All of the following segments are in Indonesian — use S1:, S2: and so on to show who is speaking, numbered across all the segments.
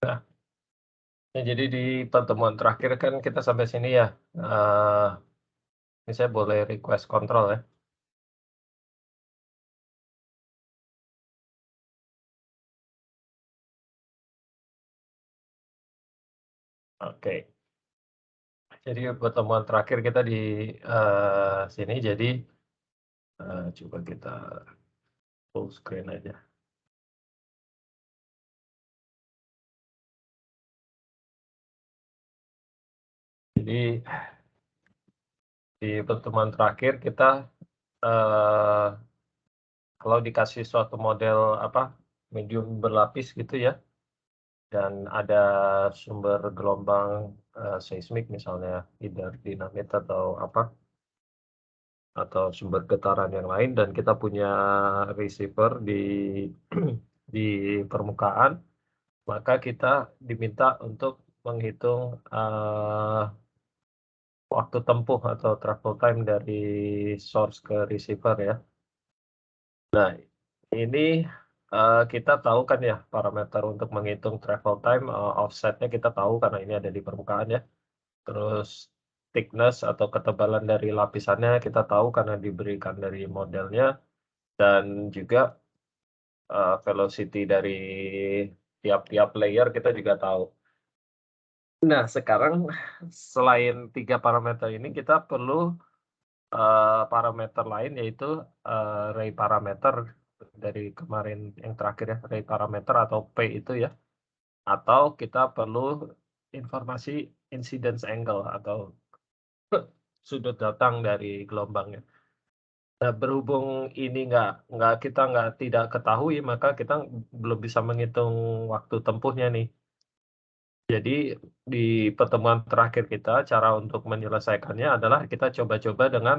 S1: Nah, ya jadi di pertemuan terakhir kan kita sampai sini ya, ini saya boleh request kontrol ya? Oke. Jadi pertemuan terakhir kita di, sini jadi, coba kita full screen aja. Jadi di pertemuan terakhir kita, eee, kalau dikasih suatu model apa, medium berlapis gitu ya, dan ada sumber gelombang, seismik misalnya, either dinamit atau apa, atau sumber getaran yang lain dan kita punya receiver di di permukaan, maka kita diminta untuk menghitung, waktu tempuh atau travel time dari source ke receiver ya. Nah, ini, kita tahu kan ya parameter untuk menghitung travel time, offset-nya kita tahu karena ini ada di permukaan ya. Terus thickness atau ketebalan dari lapisannya kita tahu karena diberikan dari modelnya dan juga, velocity dari tiap-tiap layer kita juga tahu. Nah, sekarang selain 3 parameter ini kita perlu, parameter lain yaitu, ray parameter dari kemarin yang terakhir ya, ray parameter atau P itu ya, atau kita perlu informasi incidence angle atau sudut datang dari gelombangnya. Nah, berhubung ini nggak tidak ketahui, maka kita belum bisa menghitung waktu tempuhnya nih. Jadi di pertemuan terakhir kita, cara untuk menyelesaikannya adalah kita coba-coba dengan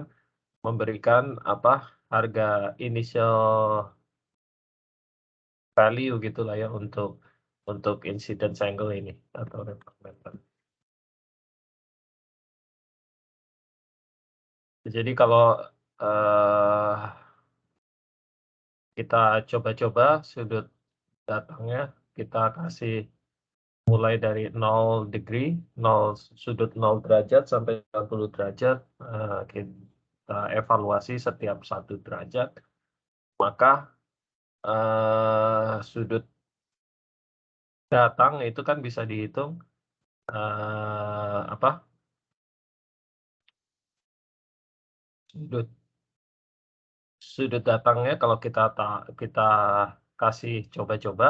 S1: memberikan apa, harga initial value gitulah ya untuk incidence angle ini atau refractor. Jadi kalau, eee, kita coba-coba sudut datangnya kita kasih mulai dari 0 degree, 0 derajat sampai 90 derajat, kita evaluasi setiap 1 derajat, maka, sudut datang itu kan bisa dihitung, apa, sudut sudut datangnya kalau kita kasih coba-coba,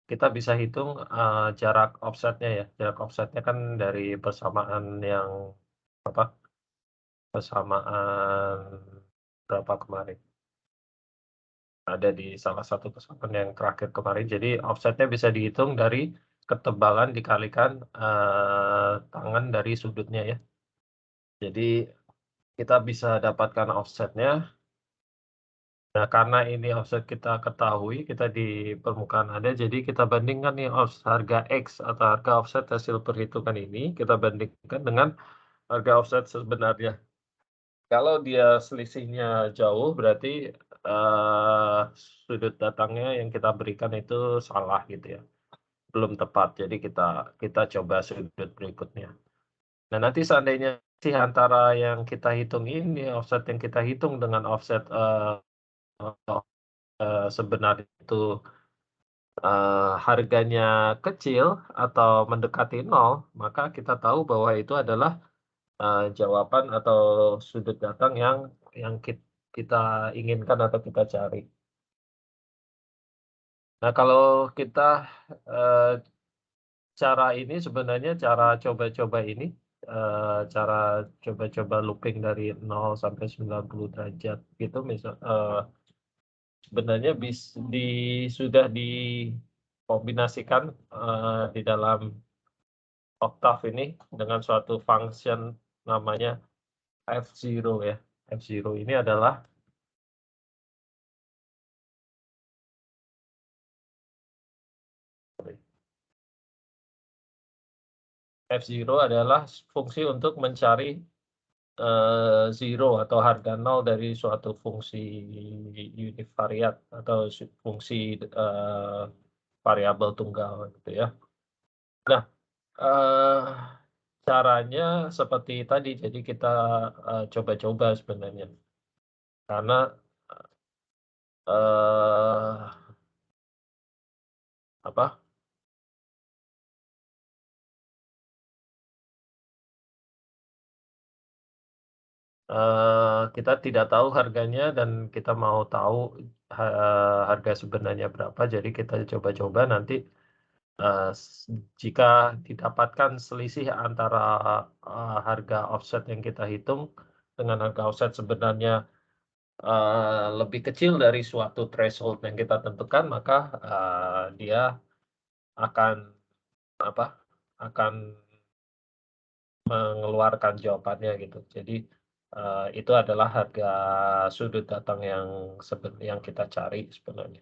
S1: kita bisa hitung, jarak offset-nya ya. Jarak offset-nya kan dari persamaan yang apa, persamaan berapa kemarin, ada di salah satu persamaan yang terakhir kemarin. Jadi offset-nya bisa dihitung dari ketebalan dikalikan, tangan dari sudutnya ya. Jadi kita bisa dapatkan offset-nya. Nah, karena ini offset kita ketahui, kita di permukaan ada, jadi kita bandingkan nih harga X atau harga offset hasil perhitungan ini, kita bandingkan dengan harga offset sebenarnya. Kalau dia selisihnya jauh, berarti, eee, sudut datangnya yang kita berikan itu salah gitu ya, belum tepat. Jadi kita kita coba sudut berikutnya. Nah, nanti seandainya sih antara yang kita hitung ini, offset yang kita hitung dengan offset, sebenarnya itu harganya kecil atau mendekati nol, maka kita tahu bahwa itu adalah, jawaban atau sudut datang yang kita inginkan atau kita cari. Nah, kalau kita, eee, cara ini sebenarnya cara coba-coba ini, cara coba-coba looping dari 0 sampai 90 derajat itu sebenarnya sudah dikombinasikan, di dalam Octave ini dengan suatu function namanya F0 ya. F0 ini adalah F0 adalah fungsi untuk mencari, zero atau harga nol dari suatu fungsi univariat atau fungsi, variabel tunggal gitu ya. Nah, eee, caranya seperti tadi, jadi kita, coba-coba sebenarnya. Karena, eee, apa, kita tidak tahu harganya dan kita mau tahu, harga sebenarnya berapa, jadi kita coba-coba nanti, s jika didapatkan selisih antara, harga offset yang kita hitung dengan harga offset sebenarnya, lebih kecil dari suatu threshold yang kita tentukan, maka, dia akan apa, akan mengeluarkan jawabannya gitu. Jadi, itu adalah harga sudut datang yang kita cari sebenarnya.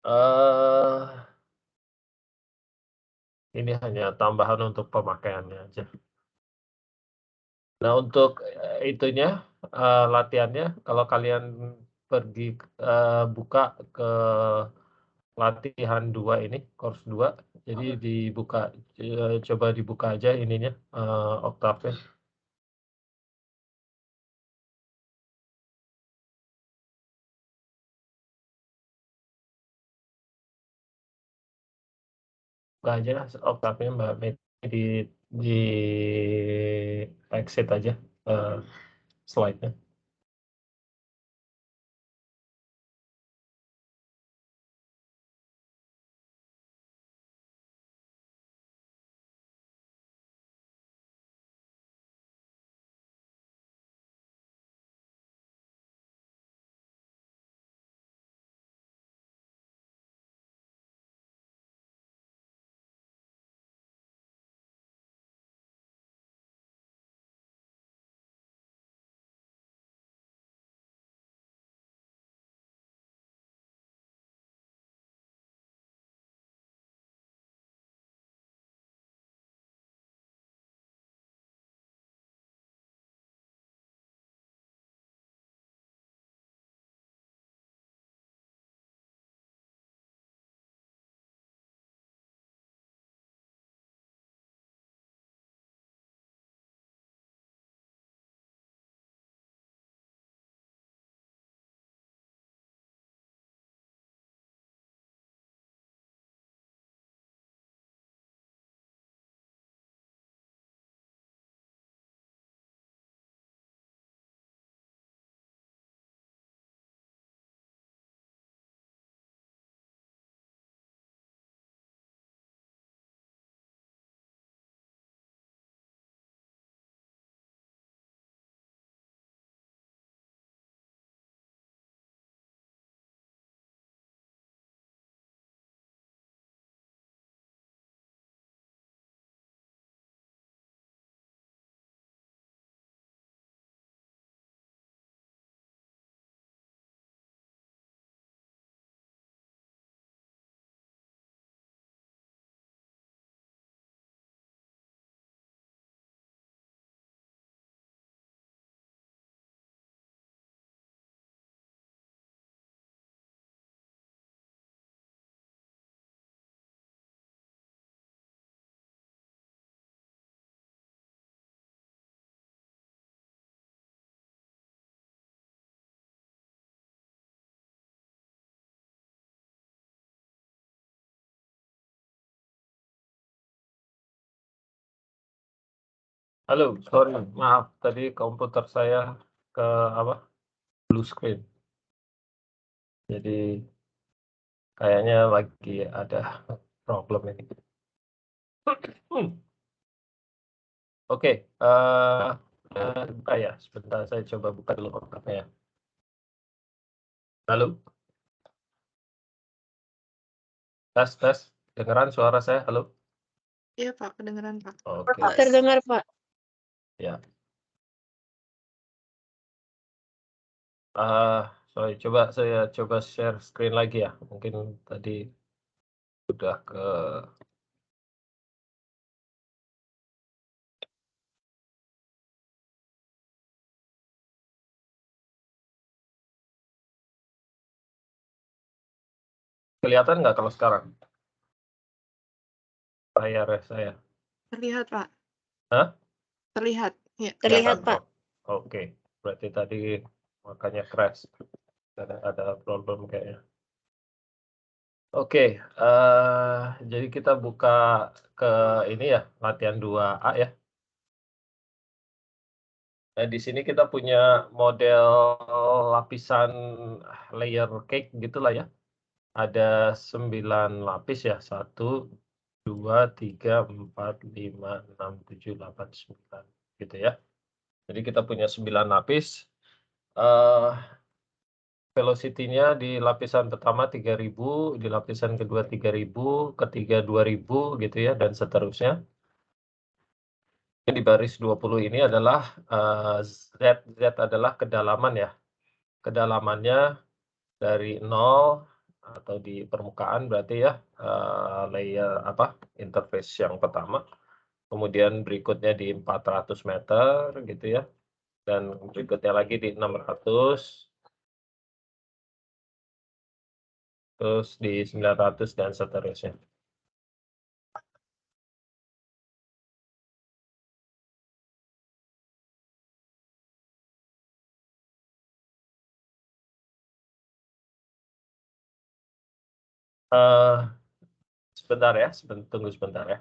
S1: Eee, ini hanya tambahan untuk pemakaiannya aja. Nah untuk, itunya, latihannya kalau kalian pergi, buka ke latihan 2 ini, course 2 jadi dibuka, coba dibuka aja ininya, oktavnya. Buka aja oktavnya Mbak Meti di exit aja, slide-nya. Halo, sorry, maaf tadi komputer saya ke apa, blue screen. Jadi kayaknya lagi ada problem ini. Oke, buka ya, sebentar saya coba buka dulu otaknya ya. Halo, tes tes, kedengeran suara saya? Halo?
S2: Iya Pak, kedengeran Pak.
S1: Oke,
S3: Terdengar, Pak.
S1: ya. Sorry, coba saya coba share screen lagi ya, mungkin tadi udah ke Kelihatan nggak kalau sekarang layar saya?
S2: Terlihat, Pak.
S1: Hah?
S2: Terlihat, ya.
S3: Terlihat,
S1: Kelihatan?
S3: Pak.
S1: Oke, berarti tadi makanya crash, ada problem kayaknya. Oke, jadi kita buka ke ini ya, latihan 2A ya. Nah, di sini kita punya model lapisan layer cake gitulah ya. Ada 9 lapis ya, 1, 2, 3, 4, 5, 6, 7, 8, 9 gitu ya. Jadi kita punya 9 lapis, eee, velocity-nya di lapisan pertama 3.000, di lapisan kedua 3.000, ketiga 2.000 gitu ya, dan seterusnya. Di baris 20 ini adalah, Z adalah kedalaman ya. Kedalamannya dari 0 atau di permukaan berarti ya, layer interface yang pertama, kemudian berikutnya di 400 meter gitu ya, dan berikutnya lagi di 600, terus di 900 dan seterusnya. Sebentar ya, tunggu sebentar ya.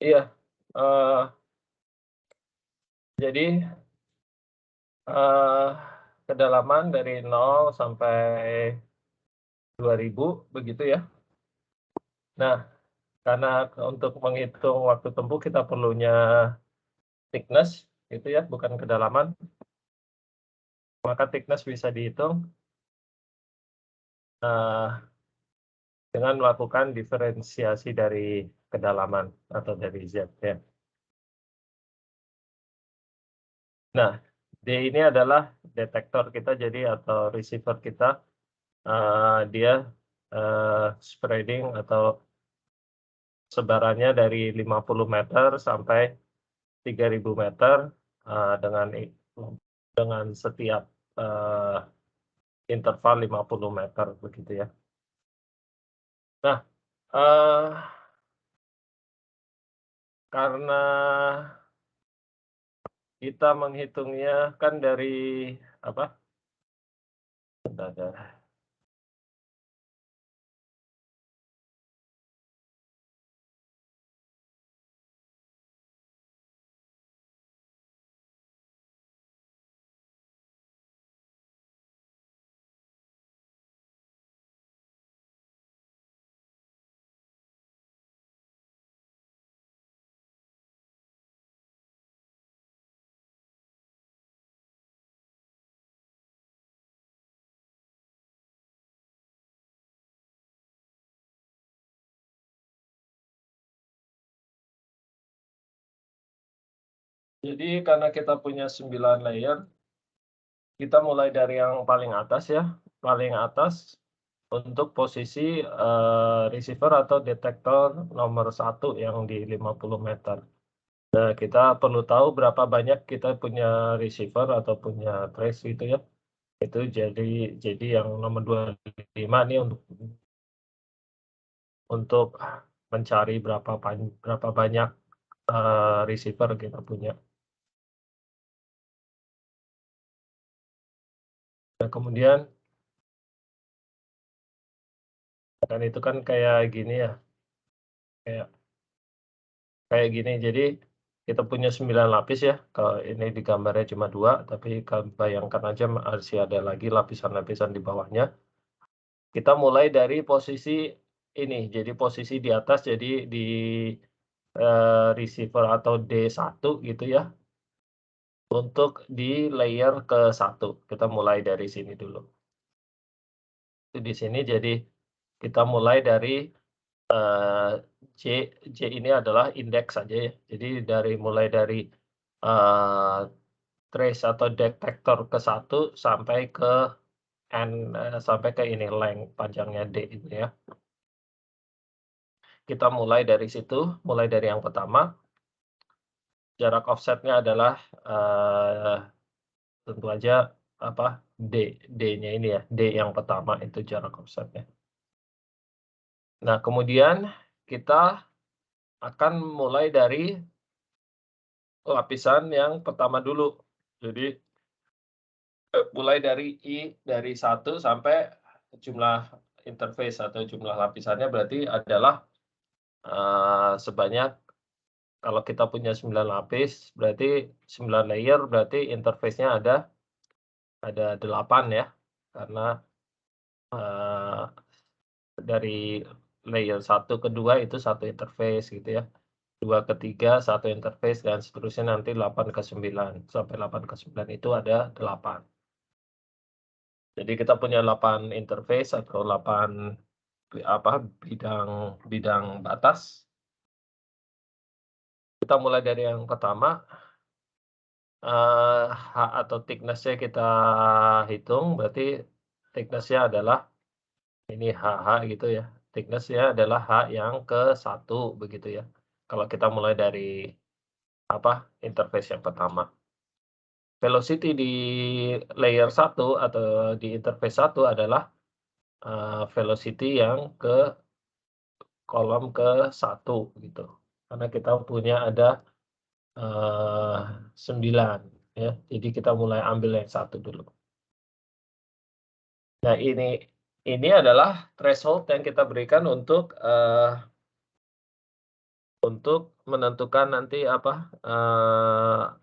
S1: Iya, jadi, eee, kedalaman dari 0 sampai 2.000 begitu ya. Nah, karena untuk menghitung waktu tempuh kita perlunya thickness gitu ya, bukan kedalaman, maka thickness bisa dihitung. dengan melakukan diferensiasi dari kedalaman atau dari Z ya. Nah, D ini adalah detektor kita jadi atau receiver kita, dia, spreading atau sebarannya dari 50 meter sampai 3.000 meter, dengan setiap, interval 50 meter begitu ya. Nah, eee, karena kita menghitungnya kan dari apa, bentar. Jadi karena kita punya 9 layer, kita mulai dari yang paling atas ya, paling atas untuk posisi, receiver atau detektor nomor satu yang di 50 meter. Nah, kita perlu tahu berapa banyak kita punya receiver atau punya trace gitu ya. Itu jadi yang nomor 25 nih untuk mencari berapa banyak, receiver kita punya. Nah, kemudian kan itu kan kayak gini ya, kayak kayak gini. Jadi kita punya 9 lapis ya, kalau ini di gambarnya cuma 2 tapi bayangkan aja masih ada lagi lapisan-lapisan di bawahnya. Kita mulai dari posisi ini, jadi posisi di atas, jadi di, receiver atau D1 gitu ya, untuk di layer ke satu kita mulai dari sini dulu. Di sini jadi kita mulai dari, eee, J J ini adalah indeks saja ya. Jadi mulai dari, eee, trace atau detektor ke satu sampai ke sampai ke ini length panjangnya D itu ya. Kita mulai dari situ, mulai dari yang pertama, jarak offset-nya adalah, tentu aja apa, D-nya ini ya, D yang pertama itu jarak offset-nya. Nah, kemudian kita akan mulai dari lapisan yang pertama dulu. Jadi, mulai dari dari satu sampai jumlah interface atau jumlah lapisannya berarti adalah, sebanyak kalau kita punya 9 lapis, berarti 9 layer, berarti interface-nya ada 8 ya, karena, eee, dari layer satu ke 2 itu satu interface gitu ya, 2 ke 3 satu interface dan seterusnya nanti 8 ke 9, sampai 8 ke 9 itu ada 8. Jadi kita punya 8 interface atau 8 bidang bidang batas. Kita mulai dari yang pertama, H atau thickness-nya kita hitung, berarti thickness-nya adalah ini HH gitu ya, thickness-nya adalah H yang ke satu begitu ya, kalau kita mulai dari interface yang pertama. Velocity di layer satu atau di interface satu adalah, velocity yang ke kolom ke satu gitu, karena kita punya ada, 9 ya, jadi kita mulai ambil yang satu dulu. Nah, ini adalah threshold yang kita berikan untuk menentukan nanti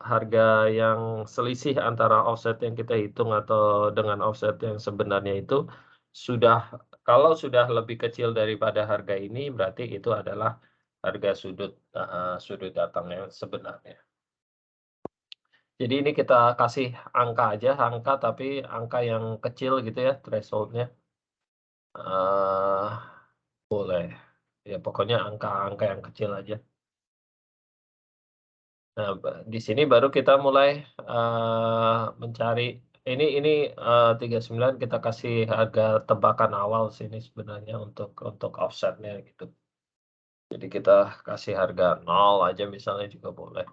S1: harga yang selisih antara offset yang kita hitung atau dengan offset yang sebenarnya itu sudah kalau sudah lebih kecil daripada harga ini, berarti itu adalah harga sudut datang yang sebenarnya. Jadi ini kita kasih angka aja, angka tapi angka yang kecil gitu ya threshold-nya. Boleh. Ya pokoknya angka-angka yang kecil aja. Nah, di sini baru kita mulai, mencari ini, 39 kita kasih harga tebakan awal sih ini sebenarnya untuk offset-nya gitu. Jadi kita kasih harga 0 aja misalnya juga boleh.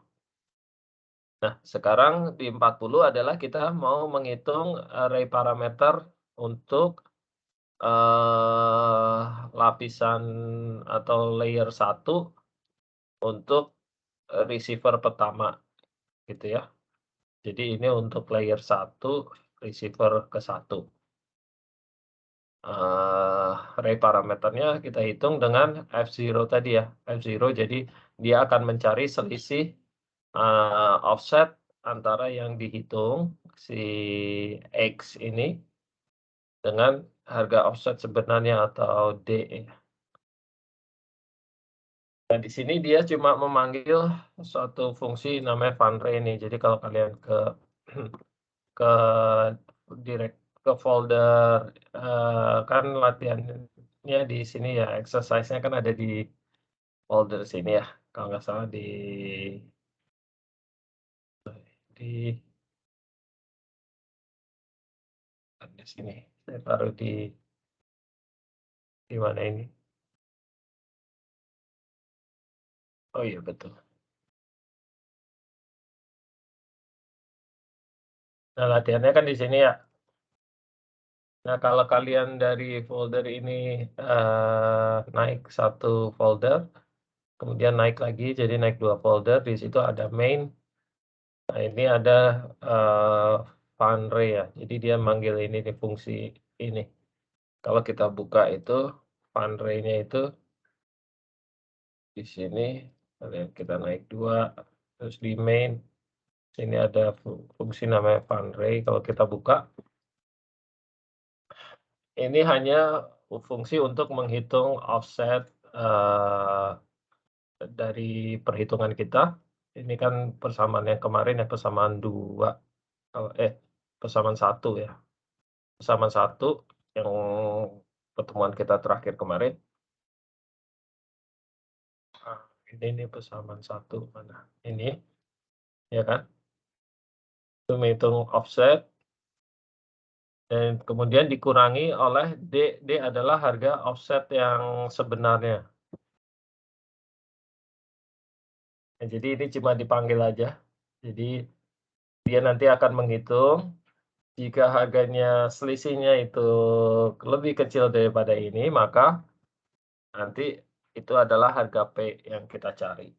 S1: Nah, sekarang di 40 adalah kita mau menghitung array parameter untuk, eee, lapisan atau layer 1 untuk, receiver pertama gitu ya. Jadi ini untuk layer 1 receiver ke 1. Array parameternya kita hitung dengan F0 tadi ya, F0 jadi dia akan mencari selisih, offset antara yang dihitung si X ini dengan harga offset sebenarnya atau D ya. Nah di sini dia cuma memanggil suatu fungsi namanya funarray ini. Jadi kalau kalian ke direct ke folder, kan latihannya di sini ya, exercise-nya kan ada di folder sini ya, kalau nggak salah di ada sini, saya taruh di mana ini? Oh iya betul. Nah latihannya kan di sini ya. Nah kalau kalian dari folder ini, naik satu folder, kemudian naik lagi jadi naik 2 folder, di situ ada main. Nah, ini ada, funarray ya, jadi dia manggil ini nih fungsi ini. Kalau kita buka itu, funarray-nya itu di sini, kita naik 2, terus di main, sini ada fungsi namanya funarray, kalau kita buka, ini hanya fungsi untuk menghitung offset, dari perhitungan kita. Ini kan persamaan yang kemarin ya, persamaan 2, persamaan 1 ya. Persamaan 1 yang pertemuan kita terakhir kemarin. Ah, ini nih persamaan 1 mana? Ini, ya kan? Itu menghitung offset dan kemudian dikurangi oleh D. D adalah harga offset yang sebenarnya. Nah, jadi ini cuma dipanggil aja. Jadi dia nanti akan menghitung jika harganya selisihnya itu lebih kecil daripada ini, maka nanti itu adalah harga P yang kita cari,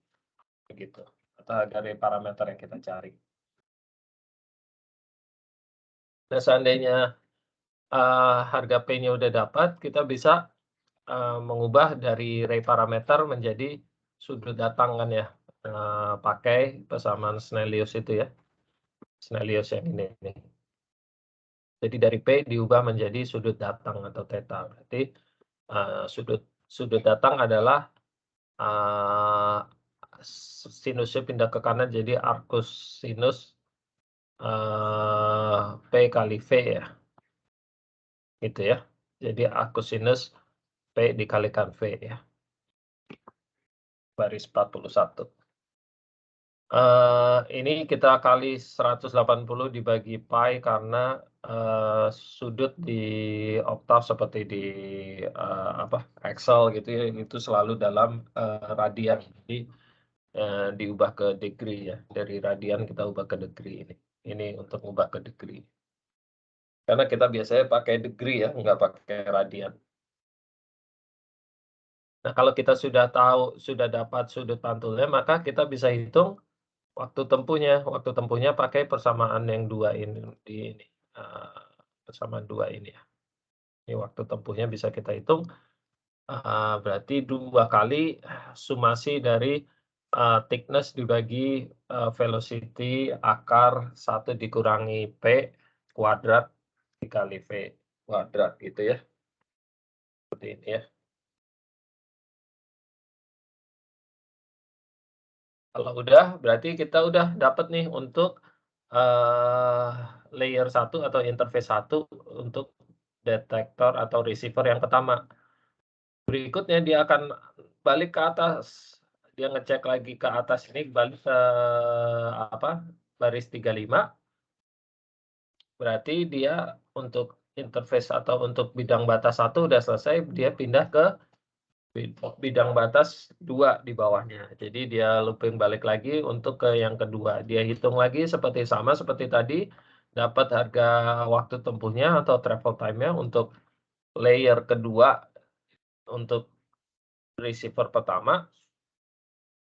S1: begitu. Atau harga dari parameter yang kita cari. Nah, seandainya, harga P-nya udah dapat, kita bisa, mengubah dari ray parameter menjadi sudut datang kan ya, pakai persamaan Snellius itu ya, Snellius yang ini nih. Jadi dari P diubah menjadi sudut datang atau theta. Berarti, sudut sudut datang adalah, eee, sinusnya pindah ke kanan jadi arcus sinus, P kali V ya, gitu ya. Jadi arcus sinus P dikalikan V ya, baris 41. Ini kita kali 180 dibagi pi karena, sudut di oktav seperti di, apa, Excel gitu ya, itu selalu dalam, radian. Jadi, diubah ke degree ya, dari radian kita ubah ke degree ini. Ini untuk ubah ke degree. Karena kita biasanya pakai degree ya, nggak pakai radian. Nah, kalau kita sudah tahu, sudah dapat sudut pantulnya, maka kita bisa hitung waktu tempuhnya pakai persamaan yang 2 ini, persamaan 2 ini ya. Ini waktu tempuhnya bisa kita hitung, berarti 2 kali sumasi dari, thickness dibagi, velocity akar 1 dikurangi P kuadrat dikali V kuadrat gitu ya. Seperti ini ya. Kalau udah, berarti kita udah dapat nih untuk, eee, layer 1 atau interface 1 untuk detektor atau receiver yang pertama. Berikutnya dia akan balik ke atas. Dia ngecek lagi ke atas ini balik ke baris 35, berarti dia untuk interface atau untuk bidang batas 1 udah selesai, dia pindah ke bidang batas 2 di bawahnya. Jadi dia looping balik lagi untuk ke yang kedua. Dia hitung lagi sama seperti tadi, dapat harga waktu tempuhnya atau travel time-nya untuk layer kedua untuk receiver pertama,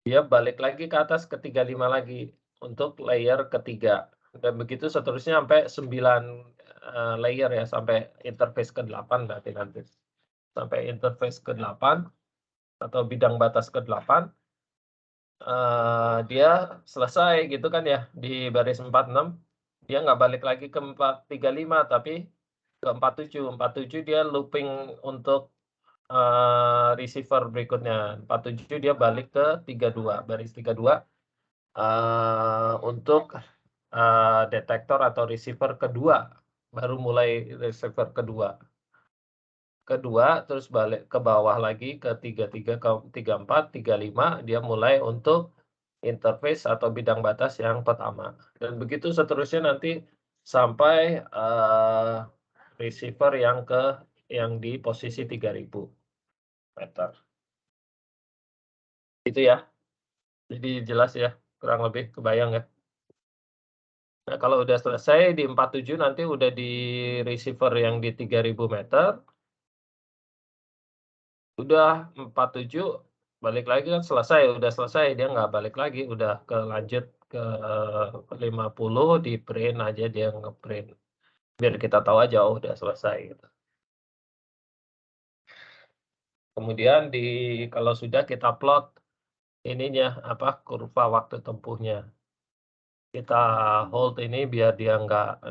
S1: dia balik lagi ke atas ke 35 lagi untuk layer ketiga. Dan begitu seterusnya sampai 9 layer ya, sampai interface ke-8 berarti nanti. Sampai interface ke-8 atau bidang batas ke-8, dia selesai gitu kan ya, di baris 46, dia nggak balik lagi ke 435 tapi ke 47. 47 dia looping untuk receiver berikutnya. 47 dia balik ke 32, baris 32, untuk detektor atau receiver kedua, baru mulai receiver kedua. Terus balik ke bawah lagi ke 33, ke 34, 35, dia mulai untuk interface atau bidang batas yang pertama. Dan begitu seterusnya nanti sampai receiver yang di posisi 3000 meter. Itu ya. Jadi jelas ya, kurang lebih kebayang ya. Nah, kalau udah selesai di 47 nanti udah di receiver yang di 3000 meter, udah 47 balik lagi kan selesai, udah selesai, dia nggak balik lagi, udah lanjut ke 50, di print aja, dia nge-print. Biar kita tahu aja, oh udah selesai gitu. Kemudian kalau sudah kita plot ininya, kurva waktu tempuhnya. Kita hold ini biar dia nggak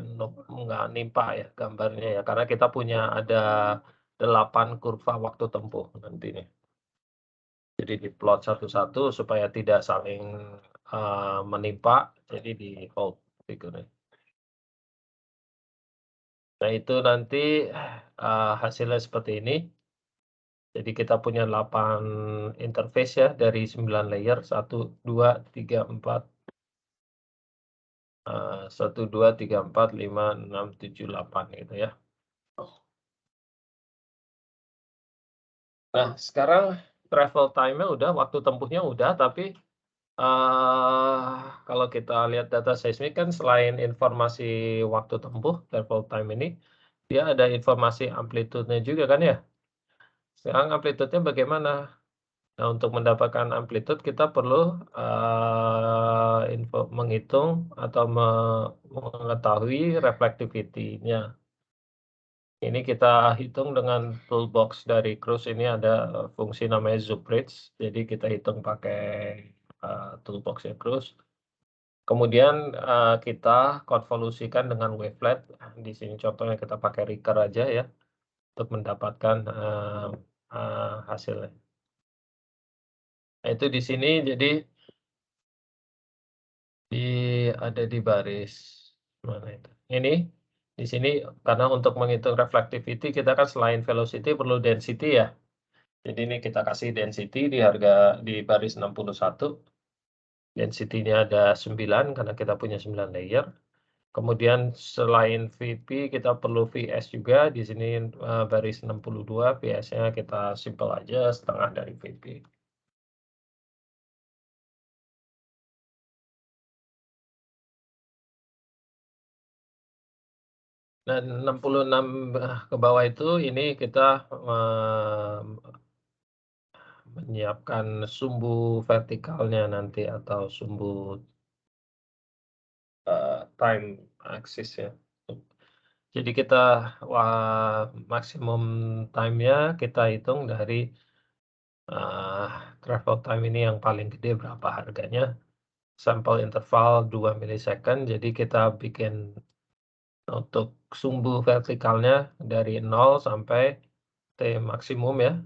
S1: nimpa ya gambarnya ya, karena kita punya ada 8 kurva waktu tempuh nanti nih. Jadi di-plot satu-satu supaya tidak saling, menimpa, jadi di-hold figurnya. Nah itu nanti, hasilnya seperti ini. Jadi kita punya 8 interface ya dari 9 layer, 1, 2, 3, 4, 1, 2, 3, 4, 5, 6, 7, 8 gitu ya. Nah, sekarang travel time-nya udah, waktu tempuhnya udah, tapi, kalau kita lihat data seismik kan selain informasi waktu tempuh, travel time ini, dia ada informasi amplitude-nya juga kan ya. Sekarang amplitude-nya bagaimana? Nah, untuk mendapatkan amplitude kita perlu, menghitung atau mengetahui reflectivity-nya. Ini kita hitung dengan toolbox dari Cruise, ini ada fungsi namanya Zoom Bridge, jadi kita hitung pakai toolbox-nya Cruise. Kemudian kita konvolusikan dengan wavelet. Di sini contohnya kita pakai Ricker aja ya, untuk mendapatkan hasilnya. Nah, itu di sini jadi ada di baris mana itu? Ini di sini karena untuk menghitung reflectivity kita kan selain velocity perlu density ya. Jadi ini kita kasih density di baris 61. Density-nya ada 9 karena kita punya 9 layer. Kemudian selain VP kita perlu VS juga. Di sini baris 62, VS-nya kita simple aja setengah dari VP. Dan 66 ke bawah itu ini kita menyiapkan sumbu vertikalnya nanti atau sumbu time axis ya. Jadi kita maksimum time-nya kita hitung dari travel time ini yang paling gede berapa harganya. Sampel interval 2 milisecond, jadi kita bikin untuk sumbu vertikalnya dari 0 sampai T maksimum ya.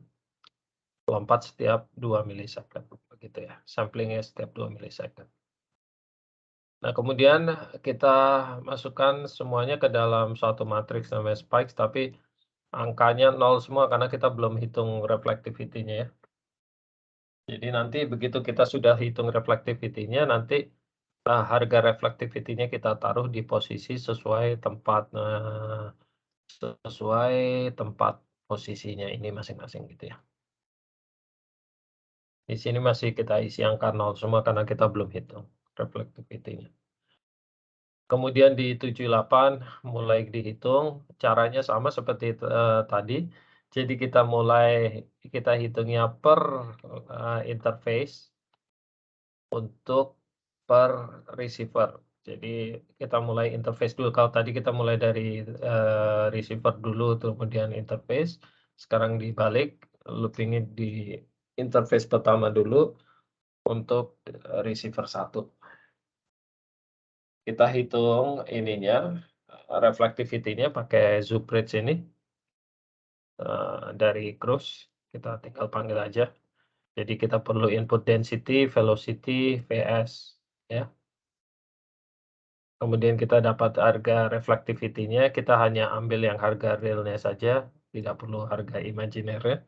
S1: Lompat setiap 2 milisecond, begitu ya, samplingnya setiap 2 milisecond. Nah, kemudian kita masukkan semuanya ke dalam suatu matriks namanya spikes, tapi angkanya 0 semua karena kita belum hitung reflectivity-nya ya. Jadi nanti begitu kita sudah hitung reflectivity-nya, nanti, harga reflectivity-nya kita taruh di posisi sesuai tempat, sesuai tempat posisinya ini masing-masing gitu ya. Di sini masih kita isi angka 0 semua karena kita belum hitung reflectivity-nya. Kemudian di 78 mulai dihitung, caranya sama seperti, tadi. Jadi kita hitungnya per, interface untuk per receiver. Jadi kita mulai interface dulu, kalau tadi kita mulai dari, receiver dulu kemudian interface, sekarang dibalik, looping-nya di interface pertama dulu untuk, receiver 1. Kita hitung ininya, reflectivity-nya pakai Zoom-Bridge ini, dari Cruise, kita tinggal panggil aja. Jadi kita perlu input density, velocity, Vs, ya. Kemudian kita dapat harga reflectivity-nya, kita hanya ambil yang harga realnya saja, tidak perlu harga imajiner-nya.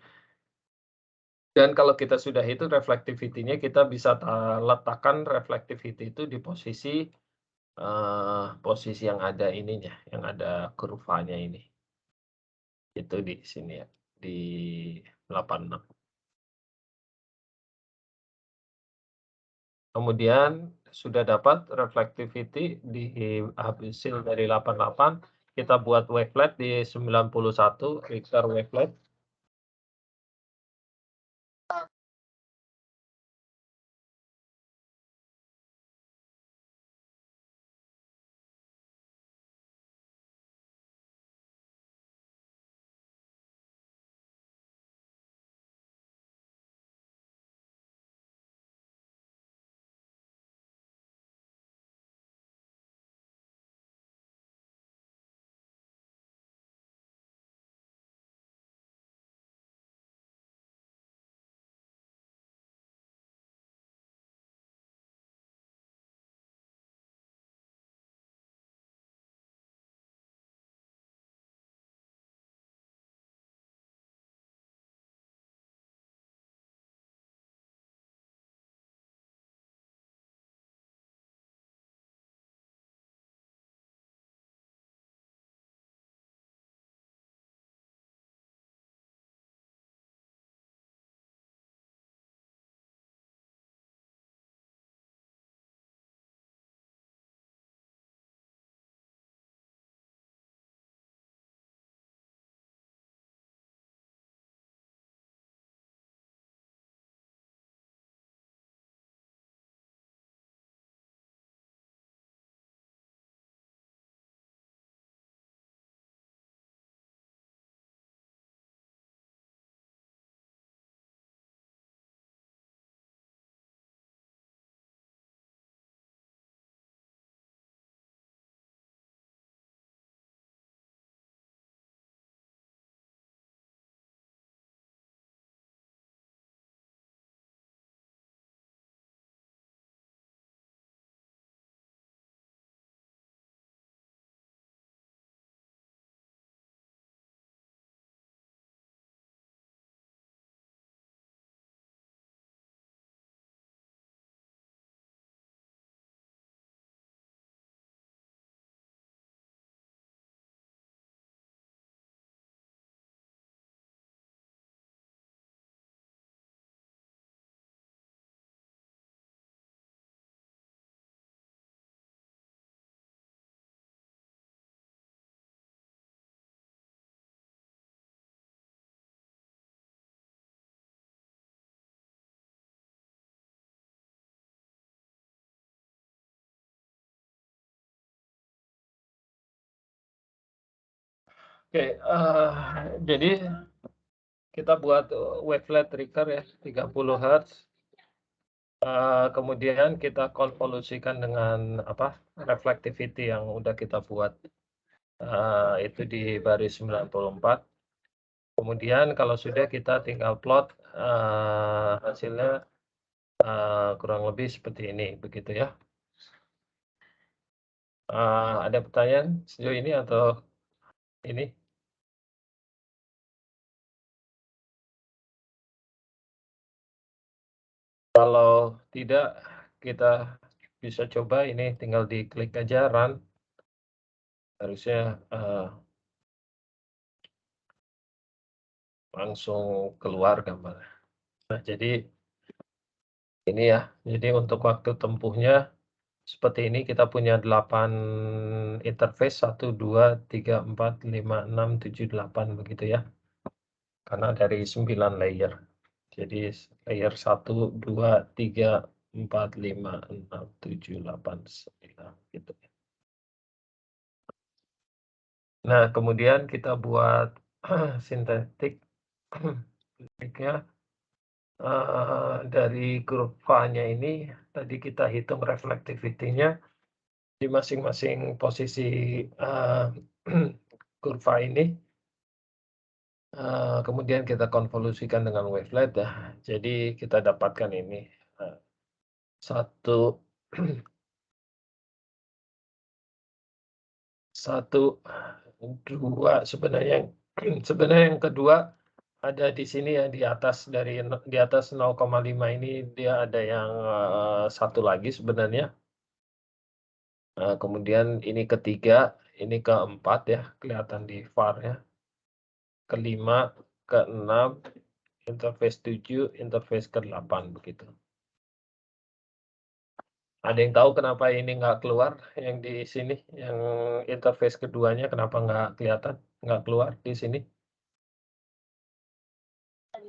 S1: Dan kalau kita sudah hitung reflectivity-nya, kita bisa letakkan reflectivity itu di posisi, posisi yang ada ininya, yang ada kurvanya ini. Itu di sini ya, di 86. Kemudian sudah dapat reflectivity di hasil dari 88, kita buat wavelet di 91 Richter wavelet. Oke, jadi kita buat wavelet trigger ya, 30 Hz. Kemudian kita konvolusikan dengan apa, reflectivity yang udah kita buat, itu di baris 94. Kemudian kalau sudah kita tinggal plot, hasilnya, kurang lebih seperti ini, begitu ya. Ada pertanyaan sejauh ini atau ini? Kalau tidak, kita bisa coba ini tinggal diklik aja run, harusnya, langsung keluar gambarnya. Nah, jadi ini ya, jadi untuk waktu tempuhnya seperti ini, kita punya 8 interface, 1, 2, 3, 4, 5, 6, 7, 8 begitu ya. Karena dari 9 layer. Jadi layer 1, 2, 3, 4, 5, 6, 7, 8, 9 gitu. Nah, kemudian kita buat sintetik listriknya, dari kurvanya ini tadi kita hitung reflectivity-nya di masing-masing posisi, eee, kurva ini, kemudian kita konvolusikan dengan wavelet ya. Jadi kita dapatkan ini, eee, 1 1, 2 sebenarnya sebenarnya yang kedua ada di sini ya, di atas di atas 0,5 ini dia ada yang, 1 lagi sebenarnya. Kemudian ini ketiga, ini keempat ya, kelihatan di VAR ya. Kelima, keenam, interface 7, interface ke-8 begitu. Ada yang tahu kenapa ini nggak keluar yang di sini, yang interface keduanya kenapa nggak kelihatan, nggak keluar di sini?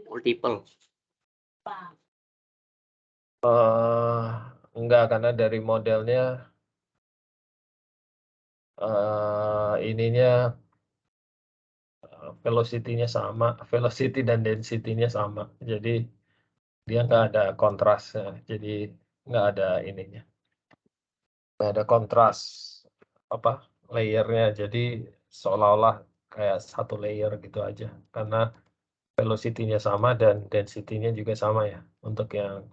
S3: Multiple.
S1: Enggak, karena dari modelnya, ininya, velocity-nya sama, velocity dan density-nya sama. Jadi dia nggak ada kontrasnya, jadi nggak ada ininya, nggak ada kontras, apa, layer-nya. Jadi seolah-olah kayak satu layer gitu aja, karena velocity-nya sama dan density-nya juga sama ya, untuk yang,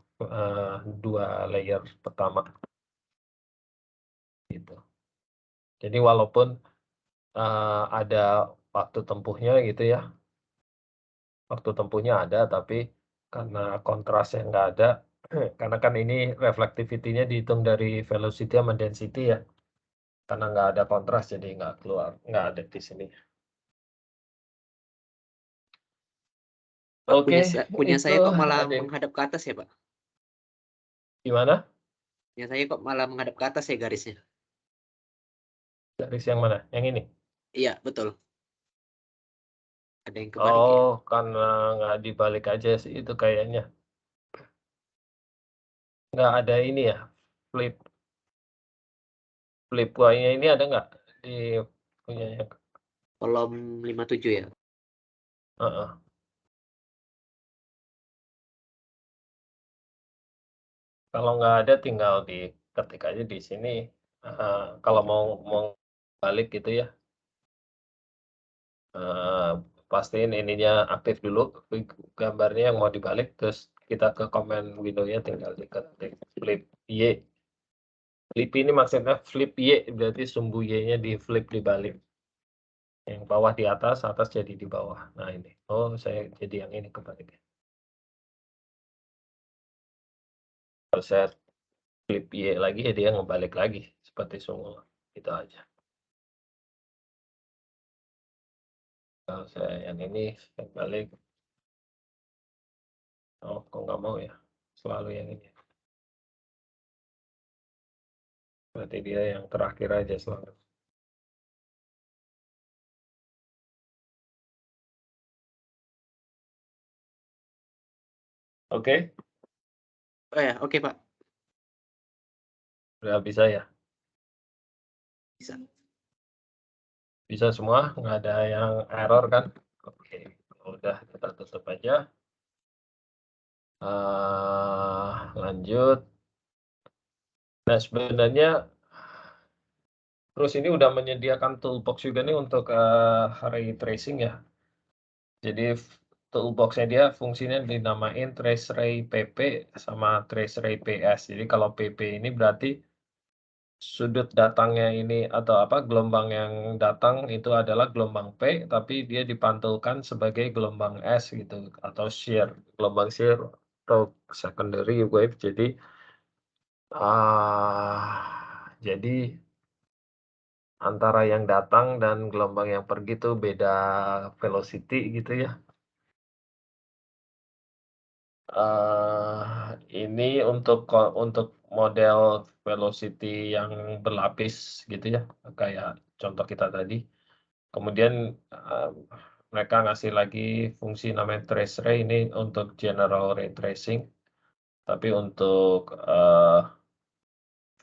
S1: 2 layer pertama, gitu. Jadi walaupun, ada waktu tempuhnya gitu ya, waktu tempuhnya ada, tapi karena kontrasnya nggak ada, karena kan ini reflectivity-nya dihitung dari velocity sama density ya, karena nggak ada kontras jadi nggak keluar, nggak ada di sini.
S3: Pak,
S1: Oke,
S3: punya
S1: itu
S3: saya kok malah
S1: ada yang
S3: menghadap ke atas ya, Pak?
S1: gimana?
S3: Punya saya kok malah menghadap ke atas ya garisnya?
S1: Garis yang mana? Yang ini?
S3: Iya, betul. Ada yang kebalik ya?
S1: Oh, karena nggak dibalik aja sih itu kayaknya. Nggak ada ini ya, flip flip Y-nya ini ada nggak di punyanya?
S3: Kolom 57 ya?
S1: Heeh. Kalau nggak ada tinggal diketik aja di sini, kalau mau balik gitu ya, eee, pastiin ininya aktif dulu, gambarnya yang mau dibalik, terus kita ke command window-nya tinggal diketik flip Y. Flip ini maksudnya flip Y, berarti sumbu Y-nya di-flip dibalik. Yang bawah di atas, atas jadi di bawah. Nah ini, oh saya jadi yang ini kebalik. Kalau saya flip Y lagi, ya dia ngebalik lagi, seperti semula, gitu aja. Kalau saya yang ini, saya balik. Oh, kok nggak mau ya? Selalu yang ini. Berarti dia yang terakhir aja selalu. Oke,
S3: Oh ya, oke Pak.
S1: udah bisa ya?
S3: Bisa.
S1: Bisa semua, nggak ada yang error kan? Oke, udah kita tutup aja. Lanjut. Nah sebenarnya terus ini udah menyediakan toolbox juga nih untuk, ray tracing ya. Jadi toolbox-nya dia fungsinya dinamain traceray PP sama traceray PS. Jadi kalau PP ini berarti sudut datangnya ini atau apa, gelombang yang datang itu adalah gelombang P, tapi dia dipantulkan sebagai gelombang S gitu atau shear, gelombang shear atau secondary wave. Jadi antara yang datang dan gelombang yang pergi tuh beda velocity gitu ya. Ini untuk model velocity yang berlapis gitu ya, kayak contoh kita tadi. Kemudian, mereka ngasih lagi fungsi namanya trace ray, ini untuk general ray tracing. Tapi untuk,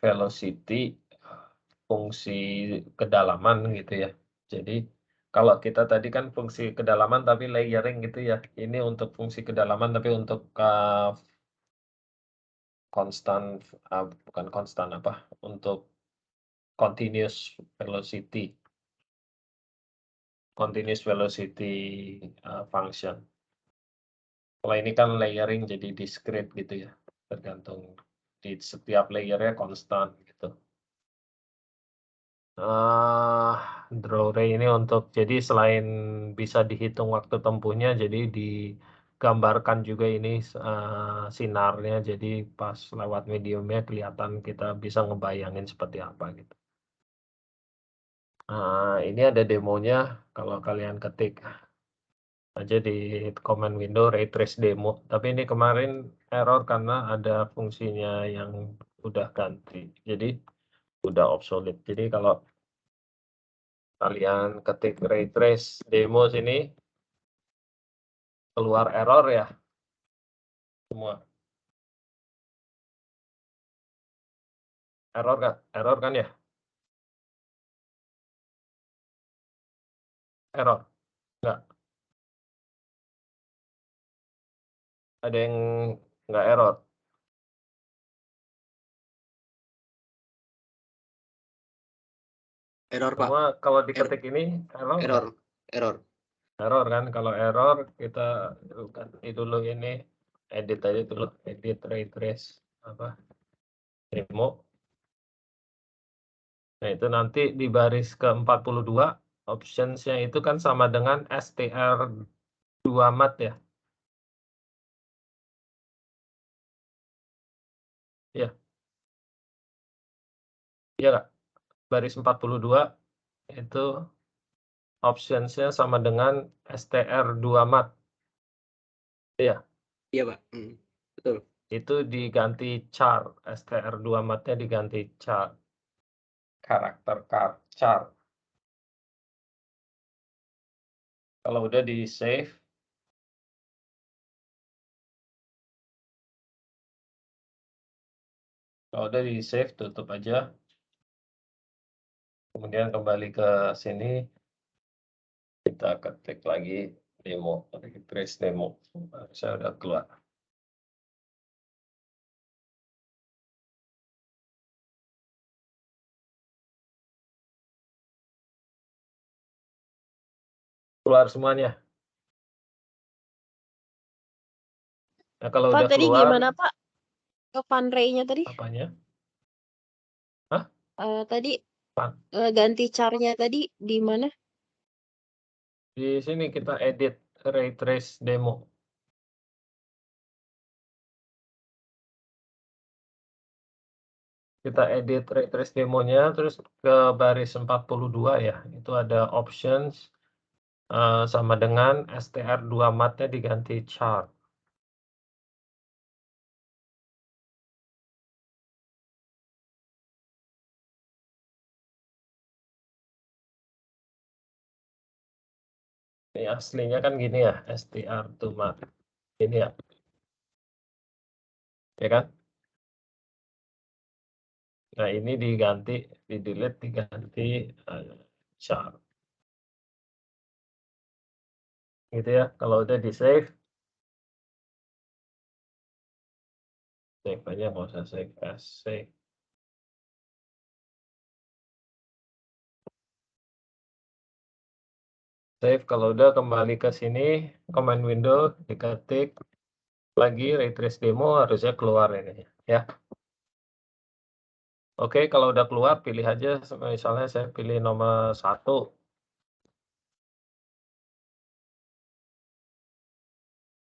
S1: velocity, fungsi kedalaman gitu ya. Jadi, kalau kita tadi kan fungsi kedalaman tapi layering gitu ya, ini untuk fungsi kedalaman tapi untuk, bukan konstan, untuk continuous velocity function. Kalau ini kan layering jadi discrete gitu ya, tergantung di setiap layernya konstan gitu. Draw ray ini jadi selain bisa dihitung waktu tempuhnya, jadi digambarkan juga ini, sinarnya, jadi pas lewat mediumnya kelihatan, kita bisa ngebayangin seperti apa gitu. Ini ada demonya, kalau kalian ketik aja di command window ray trace demo, tapi ini kemarin error karena ada fungsinya yang udah ganti, jadi udah obsolete. Jadi kalau kalian ketik ray trace demo sini, keluar error ya semua. Error kan ya? Error? Enggak? Ada yang nggak error?
S3: Error, Pak.
S1: Semua kalau diketik ini error nggak?
S3: Error.
S1: Error kan? Kalau error kita ganti dulu ini, edit aja dulu, edit ray trace demo. Nah, itu nanti di baris ke-42, options-nya itu kan sama dengan str2 mat ya? Iya. Iya nggak? Baris 42 itu options-nya sama dengan str2 mat. Iya.
S3: Iya, Pak. Betul.
S1: Itu diganti char, str2 matnya diganti char, karakter char. Kalau udah di save, tutup aja. Kemudian kembali ke sini, kita ketik lagi demo, trace demo. Saya udah keluar. Keluar semuanya. Nah, kalau
S2: Pak,
S1: udah
S2: tadi
S1: keluar,
S2: gimana, Pak? Ke fun ray-nya tadi?
S1: apanya? Hah?
S2: Tadi
S1: Fun.
S2: ganti char-nya tadi di mana?
S1: Di sini kita edit ray trace demo. Kita edit ray trace demonya, terus ke baris 42 ya. Itu ada options, sama dengan str2 matnya diganti char. Ini aslinya kan gini ya, str2 mat. Ini ya. Ya kan? Nah, ini diganti, di-delete, diganti char. Gitu ya. Kalau udah di-save, save aja, nggak usah save as, save. Save, kalau udah kembali ke sini, command window, diketik lagi ray trace demo, harusnya keluar ini ya. Oke, kalau udah keluar, pilih aja, misalnya saya pilih nomor 1.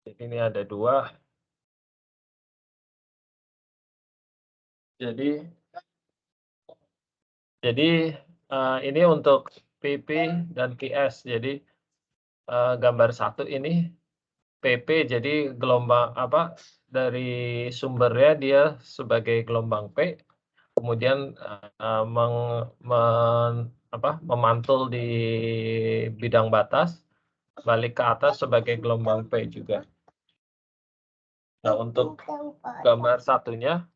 S1: Jadi ini ada 2. Jadi ini untuk PP dan PS. Jadi, gambar 1 ini PP, jadi gelombang dari sumbernya dia sebagai gelombang P, kemudian, memantul di bidang batas, balik ke atas sebagai gelombang P juga. Nah, untuk gambar satunya,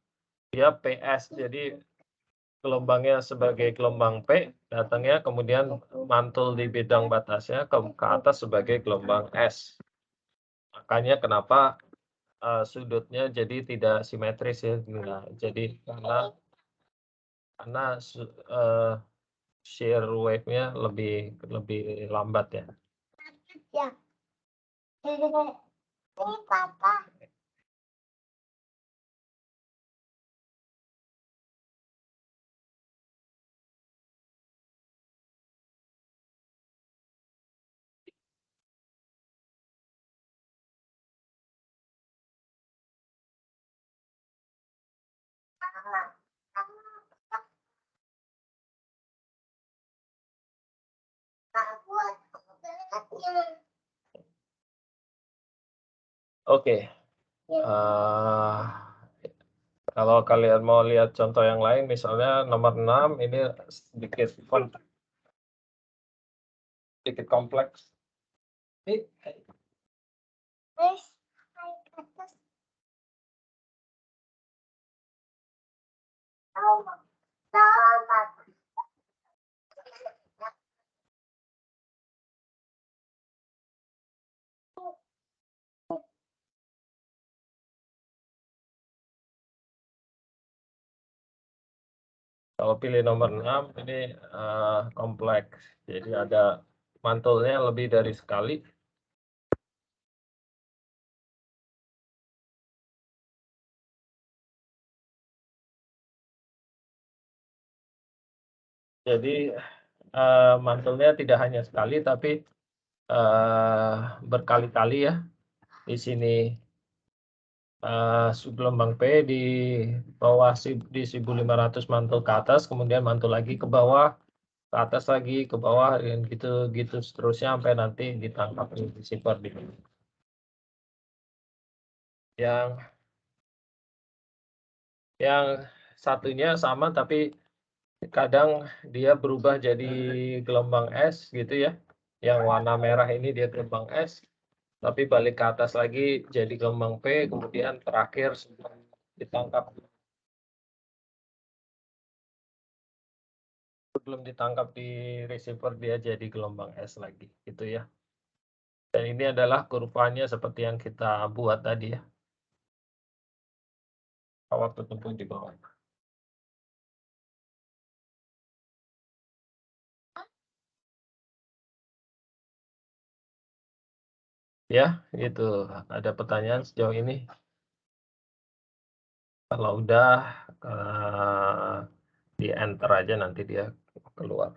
S1: dia PS, jadi gelombangnya sebagai gelombang P, datangnya kemudian mantul di bidang batasnya ke atas sebagai gelombang S. Makanya kenapa, sudutnya jadi tidak simetris ya. Nah, jadi karena shear wave-nya lebih lambat ya.
S4: Ya. Ini Papa.
S1: Oke, kalau kalian mau lihat contoh yang lain, misalnya nomor 6 ini sedikit kompleks.
S4: Wes,
S1: Kalau pilih nomor 6 ini kompleks. Jadi ada mantulnya lebih dari sekali. Jadi mantulnya tidak hanya sekali tapi berkali-kali ya. Di sini gelombang P di bawah di 1500 mantul ke atas, kemudian mantul lagi ke bawah, ke atas lagi, ke bawah, dan gitu seterusnya sampai nanti ditangkap di receiver di yang satunya sama tapi kadang dia berubah jadi gelombang S gitu ya. Yang warna merah ini dia gelombang S, tapi balik ke atas lagi jadi gelombang P, kemudian terakhir sebelum ditangkap di receiver dia jadi gelombang S lagi gitu ya. Dan ini adalah kurvanya seperti yang kita buat tadi ya. Waktu tempuh di bawah. Ya, gitu. Ada pertanyaan sejauh ini? Kalau udah di enter aja nanti dia keluar.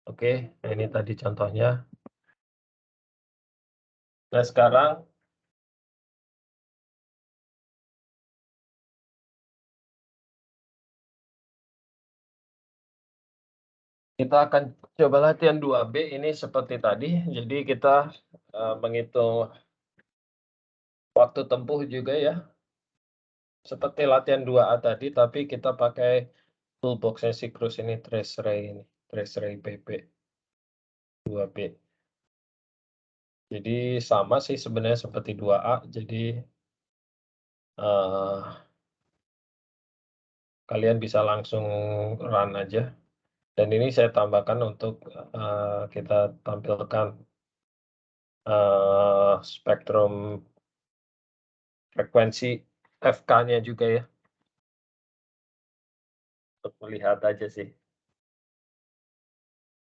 S1: Oke, ini tadi contohnya. Nah, sekarang kita akan coba latihan 2B ini seperti tadi. Jadi kita menghitung waktu tempuh juga ya. Seperti latihan 2A tadi, tapi kita pakai toolbox-nya Sikrus ini, trace ray PP 2B. Jadi sama sih sebenarnya seperti 2A. Jadi kalian bisa langsung run aja. Dan ini saya tambahkan untuk kita tampilkan spektrum frekuensi FK-nya juga ya. Untuk melihat aja sih.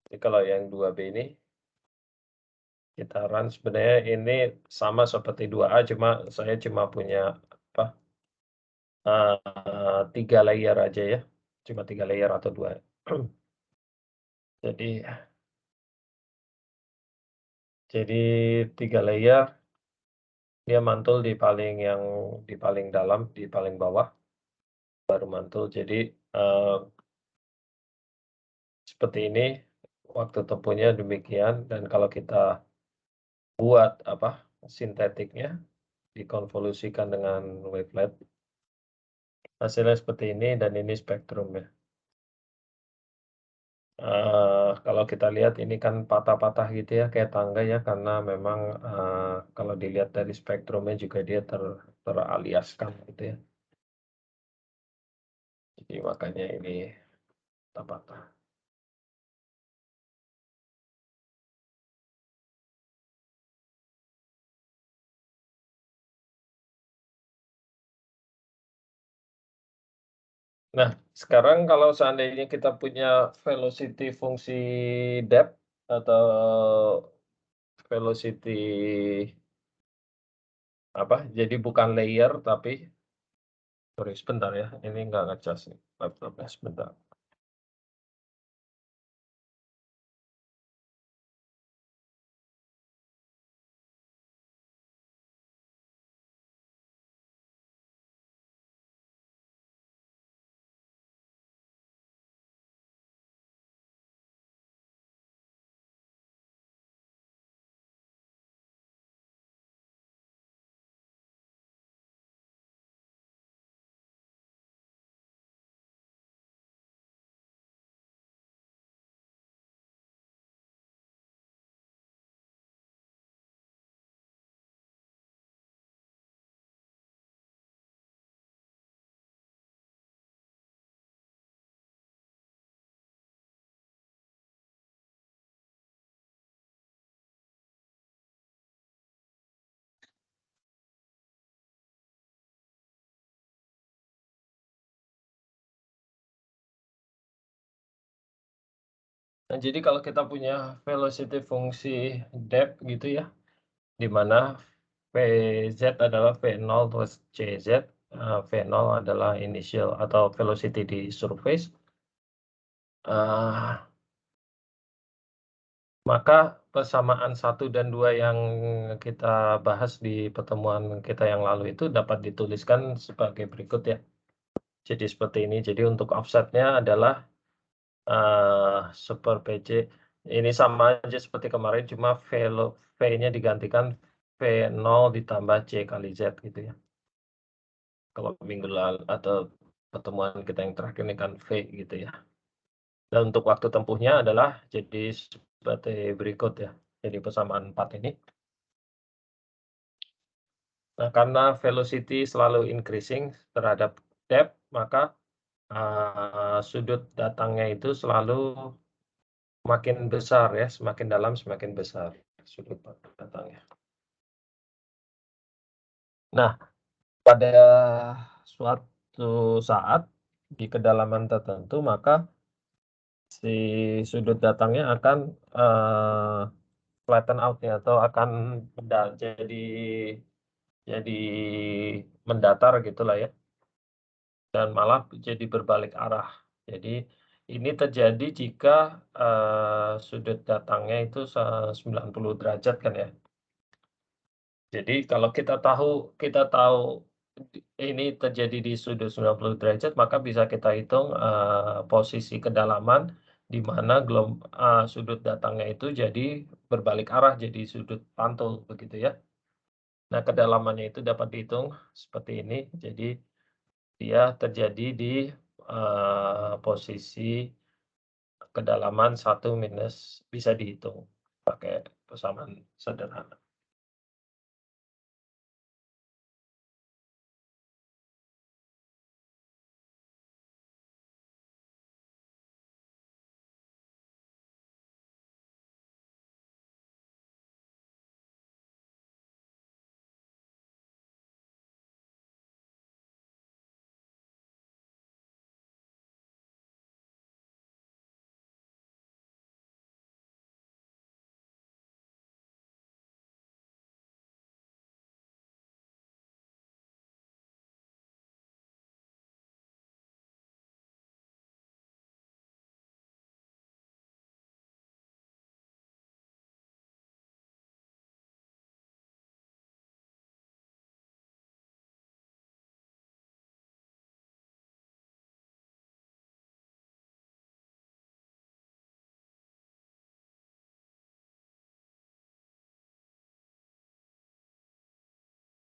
S1: Jadi kalau yang 2B ini kita run sebenarnya ini sama seperti 2A, cuma saya cuma punya 3 layer aja ya. Cuma 3 layer atau 2. Jadi 3 layer. Dia mantul di paling dalam, di paling bawah, baru mantul. Jadi, seperti ini, waktu tempuhnya demikian, dan kalau kita buat sintetiknya, dikonvolusikan dengan wavelet, hasilnya seperti ini, dan ini spektrumnya. Kalau kita lihat ini kan patah-patah gitu ya, kayak tangga ya, karena memang, kalau dilihat dari spektrumnya juga dia teraliaskan gitu ya. Jadi makanya ini patah-patah. Nah, sekarang kalau seandainya kita punya velocity fungsi depth atau velocity jadi bukan layer tapi sorry sebentar ya, ini nggak ngecas nih laptopnya, sebentar. Nah, jadi kalau kita punya velocity fungsi depth gitu ya, di mana Vz adalah V0 plus Cz, V0 adalah initial atau velocity di surface, maka persamaan 1 dan 2 yang kita bahas di pertemuan kita yang lalu itu dapat dituliskan sebagai berikut ya. Jadi seperti ini. Jadi untuk offsetnya adalah super PC. Ini sama aja seperti kemarin, cuma V-nya digantikan V0 ditambah C kali Z gitu ya. Kalau minggu lalu atau pertemuan kita yang terakhir ini kan V gitu ya. Dan untuk waktu tempuhnya adalah jadi seperti berikut ya. Jadi persamaan 4 ini. Nah, karena velocity selalu increasing terhadap depth, maka sudut datangnya itu selalu makin besar ya, semakin dalam semakin besar sudut datangnya. Nah, pada suatu saat di kedalaman tertentu, maka si sudut datangnya akan flatten out ya, atau akan jadi mendatar gitulah ya, dan malah jadi berbalik arah. Jadi ini terjadi jika sudut datangnya itu 90 derajat kan ya. Jadi kalau kita tahu ini terjadi di sudut 90 derajat, maka bisa kita hitung posisi kedalaman di mana sudut datangnya itu jadi berbalik arah, jadi sudut pantul begitu ya. Nah, kedalamannya itu dapat dihitung seperti ini. Jadi dia terjadi di posisi kedalaman 1 minus, bisa dihitung pakai persamaan sederhana.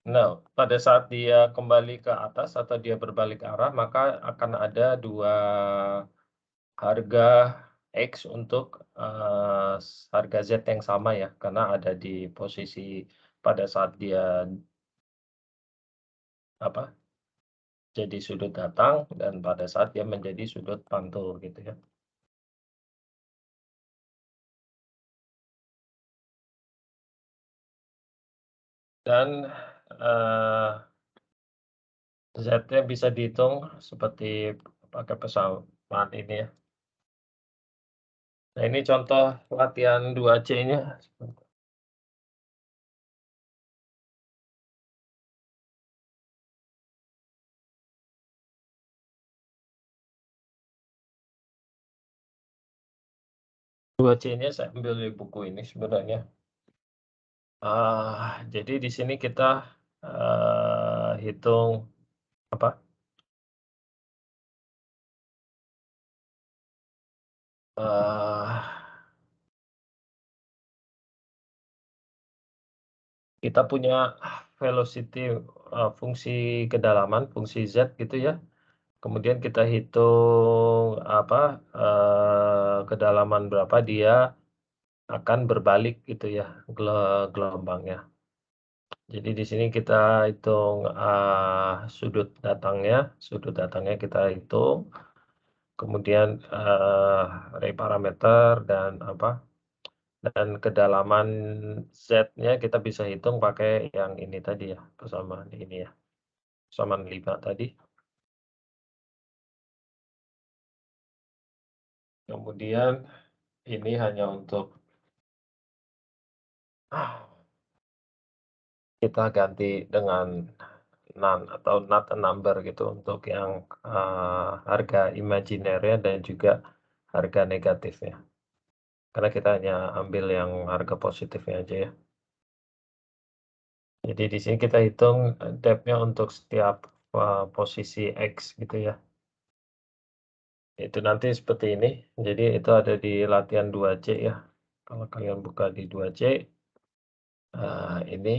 S1: Nah, pada saat dia kembali ke atas atau dia berbalik arah, maka akan ada 2 harga X untuk, harga Z yang sama ya, karena ada di posisi pada saat dia apa, jadi sudut datang dan pada saat dia menjadi sudut pantul gitu ya. Dan, Z-nya bisa dihitung seperti pakai persamaan ini ya. Nah, ini contoh latihan 2C-nya. 2C-nya saya ambil dari buku ini sebenarnya. Jadi di sini kita, hitung apa, kita punya velocity, fungsi kedalaman, fungsi Z gitu ya. Kemudian kita hitung apa, kedalaman berapa dia akan berbalik gitu ya, gelombangnya. Jadi di sini kita hitung, sudut datangnya kita hitung, kemudian, ray parameter dan apa, dan kedalaman Z-nya kita bisa hitung pakai yang ini tadi ya, persamaan ini ya, persamaan 5 tadi. Kemudian ini hanya untuk kita ganti dengan none atau not a number gitu untuk yang, harga imajiner-nya dan juga harga negatifnya. Karena kita hanya ambil yang harga positifnya aja ya. Jadi di sini kita hitung, depth-nya untuk setiap, posisi X gitu ya. Itu nanti seperti ini, jadi itu ada di latihan 2C ya. Kalau kalian buka di 2C, ini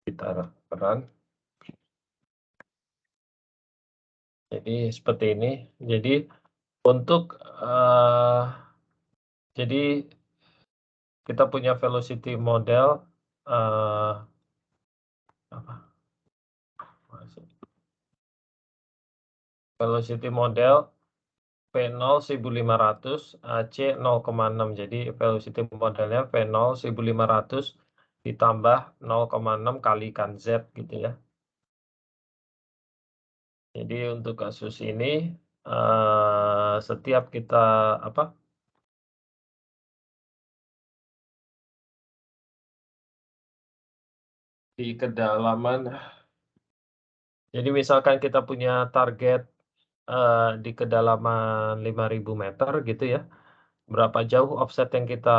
S1: kita run. Jadi seperti ini. Jadi untuk, jadi kita punya velocity model, apa, velocity model V0 1500, AC 0,6. Jadi velocity modelnya V0 1500 ditambah 0,6 kalikan Z gitu ya. Jadi untuk kasus ini, setiap kita apa, di kedalaman, jadi misalkan kita punya target, di kedalaman 5.000 meter gitu ya, berapa jauh offset yang kita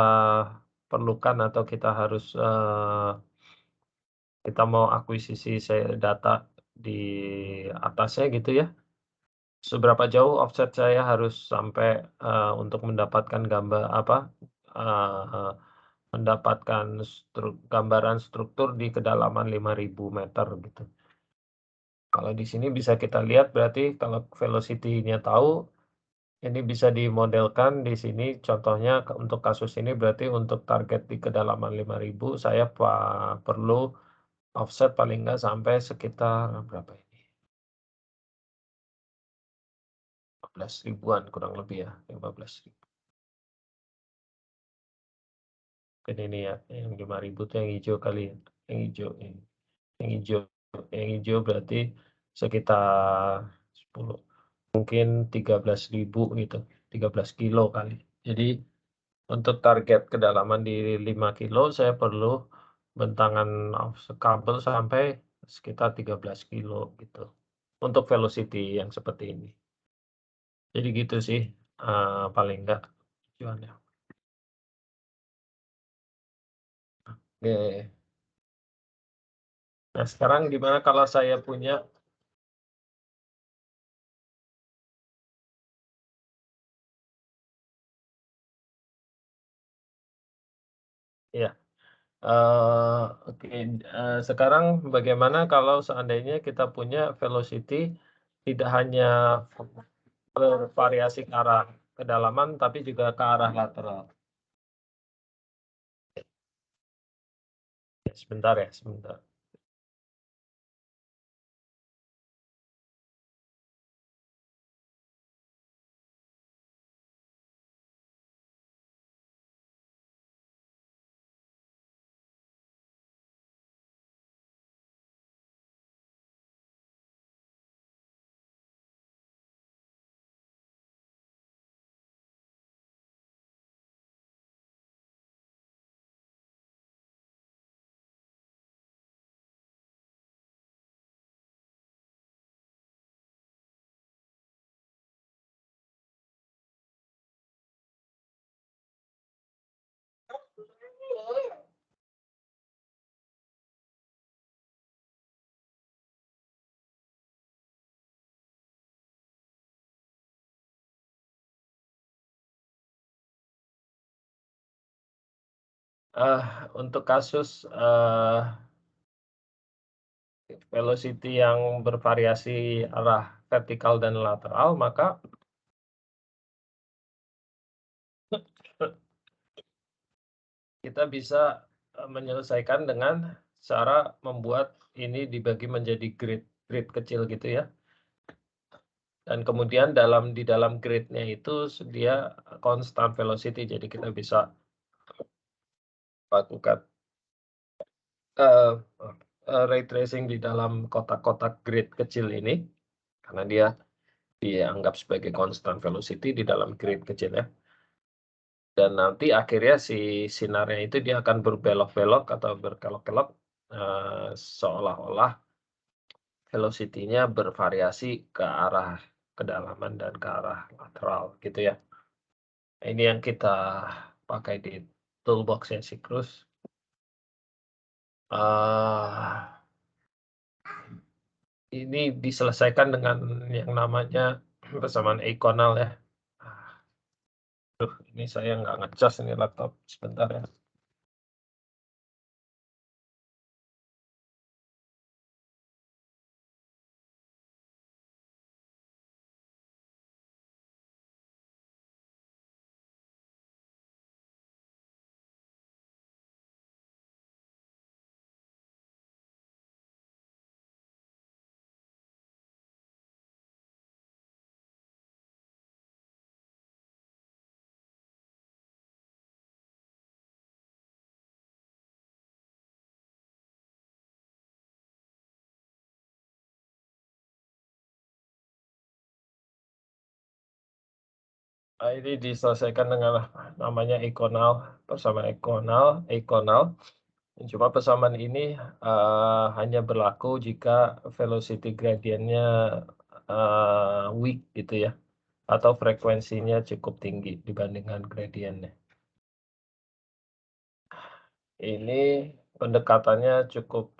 S1: perlukan atau kita harus, kita mau akuisisi data di atasnya gitu ya. Seberapa jauh offset saya harus sampai, untuk mendapatkan gambar apa, eee, mendapatkan gambaran struktur di kedalaman 5.000 meter gitu. Kalau di sini bisa kita lihat berarti kalau velocity-nya tahu, ini bisa dimodelkan di sini contohnya untuk kasus ini berarti untuk target di kedalaman 5.000 saya perlu offset paling nggak sampai sekitar berapa ini? 15 ribuan kurang lebih ya, 15.000. Dan ini ya, yang 5.000 tuh yang hijau kali ya, yang hijau ini. Yang hijau berarti sekitar 10, mungkin 13.000 gitu, 13 kilo kali. Jadi untuk target kedalaman di 5 kilo saya perlu bentangan kabel sampai sekitar 13 kilo gitu, untuk velocity yang seperti ini. Jadi gitu sih, paling enggak tujuannya. Oke. Nah sekarang gimana kalau saya punya Ya. Oke, sekarang bagaimana kalau seandainya kita punya velocity tidak hanya bervariasi ke arah kedalaman, tapi juga ke arah lateral. Sebentar ya, sebentar. Untuk kasus velocity yang bervariasi arah vertikal dan lateral, maka kita bisa menyelesaikan dengan cara membuat ini dibagi menjadi grid kecil gitu ya. Dan kemudian di dalam grid-nya itu dia constant velocity, jadi kita bisa lakukan ray tracing di dalam kotak-kotak grid kecil ini, karena dia dianggap sebagai constant velocity di dalam grid kecil ya. Dan nanti akhirnya si sinarnya itu dia akan berbelok-belok atau berkelok-kelok, seolah-olah velocity-nya bervariasi ke arah kedalaman dan ke arah lateral gitu ya. Ini yang kita pakai di toolbox-nya Cycrus. Ini diselesaikan dengan yang namanya persamaan eikonal ya. Ini saya nggak ngecas ini laptop, sebentar ya. Ini diselesaikan dengan namanya eikonal, persamaan eikonal. Cuma persamaan ini hanya berlaku jika velocity gradient-nya weak gitu ya, atau frekuensinya cukup tinggi dibandingkan gradientnya. Ini pendekatannya cukup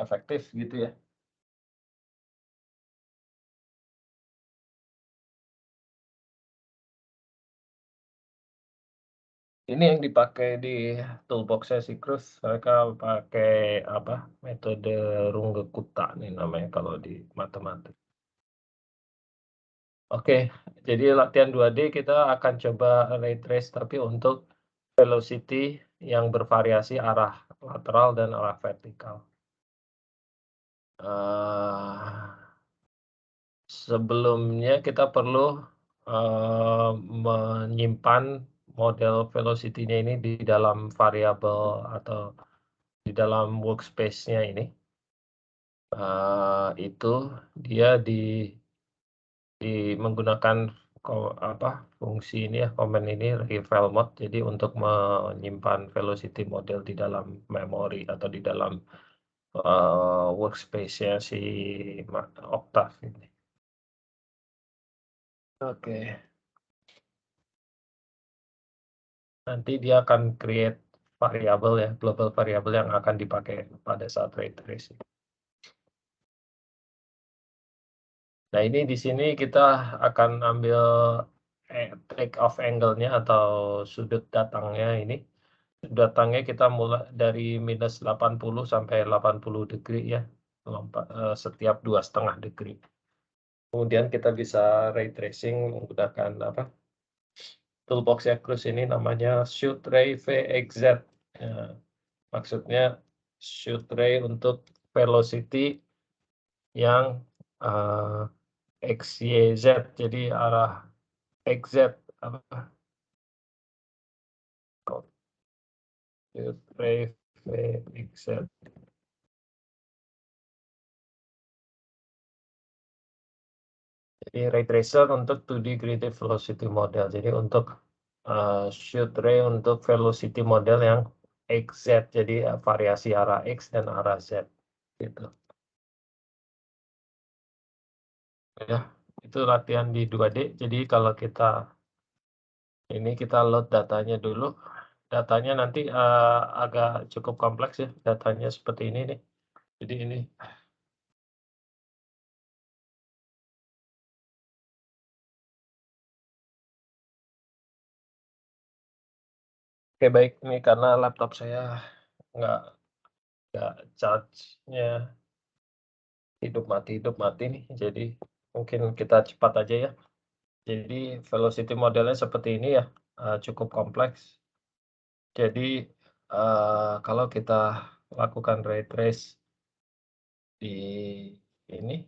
S1: efektif gitu ya. Ini yang dipakai di toolbox-nya Cycrus. Mereka pakai metode Runge-Kutta nih namanya kalau di matematik. Oke, jadi latihan 2D kita akan coba ray trace tapi untuk velocity yang bervariasi arah lateral dan arah vertikal. Sebelumnya kita perlu menyimpan model velocity-nya ini di dalam variabel atau di dalam workspace-nya ini. Itu dia menggunakan fungsi ini ya, komen ini reval mode. Jadi untuk menyimpan velocity model di dalam memori atau di dalam workspace-nya si Octave ini. Oke. Nanti dia akan create variabel ya, global variabel yang akan dipakai pada saat ray tracing. Nah, ini di sini kita akan ambil take off angle-nya atau sudut datangnya ini. Datangnya kita mulai dari minus 80 sampai 80 degree ya, setiap 2,5 degree. Kemudian kita bisa ray tracing menggunakan apa? Toolbox Cruise ini namanya shoot ray VXZ. Ya, maksudnya shoot ray untuk velocity yang XYZ, jadi arah XZ apa? Shoot ray VXZ. Jadi ray tracer untuk 2D creative velocity model. Jadi untuk shoot ray untuk velocity model yang XZ, jadi variasi arah X dan arah Z gitu. Ya, itu latihan di 2D. Jadi kalau kita load datanya dulu. Datanya nanti agak cukup kompleks ya, datanya seperti ini nih. Jadi ini oke, baik, ini karena laptop saya nggak charge-nya hidup mati nih, jadi mungkin kita cepat aja ya. Jadi velocity modelnya seperti ini ya, cukup kompleks. Jadi kalau kita lakukan ray trace di ini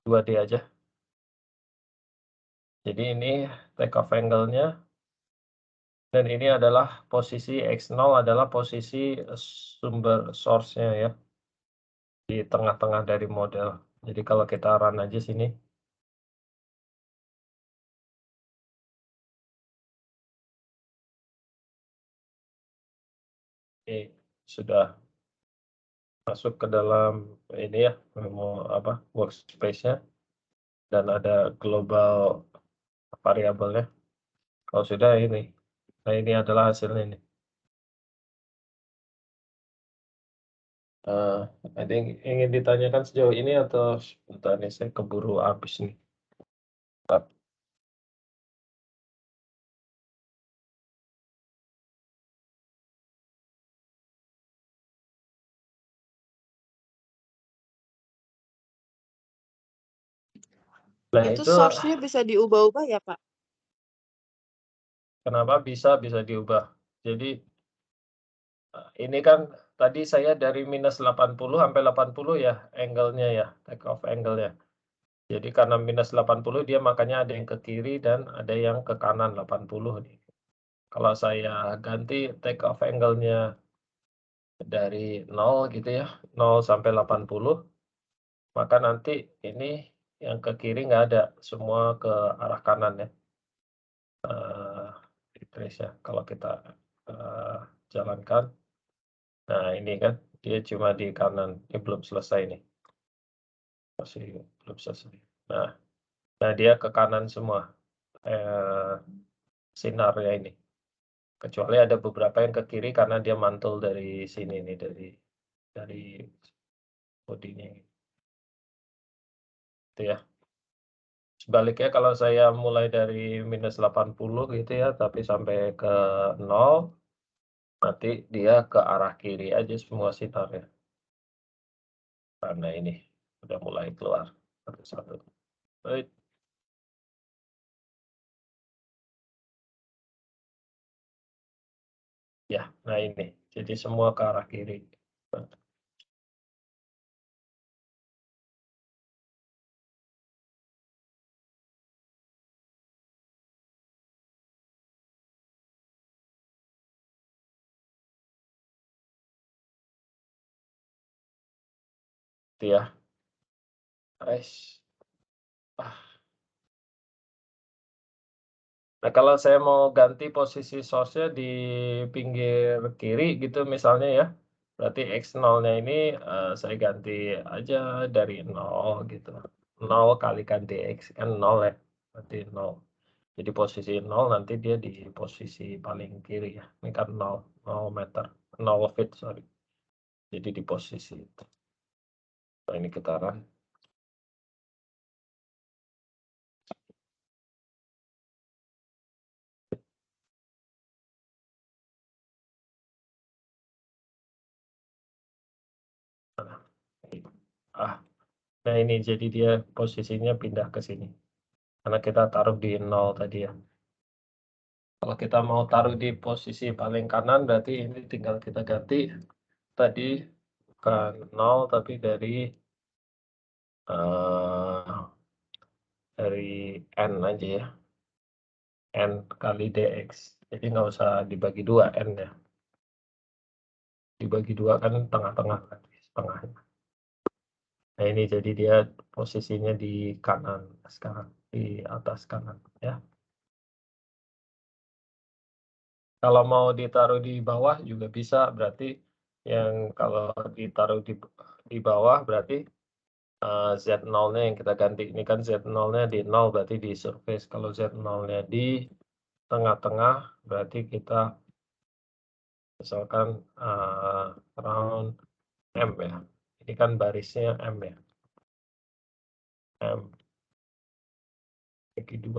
S1: 2D aja. Jadi ini take off angle-nya. Dan ini adalah posisi X0 adalah posisi sumber source-nya ya. Di tengah-tengah dari model. Jadi kalau kita run aja sini. Ini sudah masuk ke dalam ini ya, workspace-nya. Dan ada global variabelnya. Kalau sudah ini. Nah, ini adalah hasilnya ini. Ada yang ingin ditanyakan sejauh ini atau sebentar nih, saya keburu habis nih. Nah,
S2: Itu source-nya bisa diubah-ubah ya, Pak?
S1: Kenapa bisa diubah? Jadi ini kan tadi saya dari minus 80 sampai 80 ya angle-nya ya, take off angle-nya. Jadi karena minus 80 dia makanya ada yang ke kiri dan ada yang ke kanan 80 nih. Kalau saya ganti take off angle-nya dari 0 gitu ya, 0 sampai 80, maka nanti ini yang ke kiri nggak ada, semua ke arah kanan ya. Trace ya, kalau kita jalankan. Nah, ini kan dia cuma di kanan, ini belum selesai nih. Masih belum selesai. Nah dia ke kanan semua sinarnya ini. Kecuali ada beberapa yang ke kiri karena dia mantul dari sini nih, dari bodinya. Itu ya. Sebaliknya kalau saya mulai dari minus 80 gitu ya, tapi sampai ke 0, nanti dia ke arah kiri aja semua sinarnya. Karena ini udah mulai keluar satu-satu. Baik. Ya, nah ini. Jadi semua ke arah kiri. Itu ya. Nah, kalau saya mau ganti posisi source-nya di pinggir kiri gitu misalnya ya, berarti X0-nya ini saya ganti aja dari 0 gitu. 0 kali ganti X kan 0 ya, berarti 0. Jadi posisi 0 nanti dia di posisi paling kiri ya. Ini kan 0 meter, 0 feet, sorry. Jadi di posisi itu. Nah, ini kita run. Nah ini jadi dia posisinya pindah ke sini. Karena kita taruh di 0 tadi ya. Kalau kita mau taruh di posisi paling kanan, berarti ini tinggal kita ganti tadi bukan 0 tapi dari N aja ya. N kali DX. Jadi nggak usah dibagi 2 N ya. Dibagi 2 kan tengah-tengah kan, setengahnya. Nah ini jadi dia posisinya di kanan sekarang, di atas kanan ya. Kalau mau ditaruh di bawah juga bisa, berarti yang kalau ditaruh di bawah berarti Z0-nya yang kita ganti. Ini kan Z0-nya di 0 berarti di surface. Kalau Z0-nya di tengah-tengah berarti kita misalkan round M ya. Ini kan barisnya M ya. M bagi 2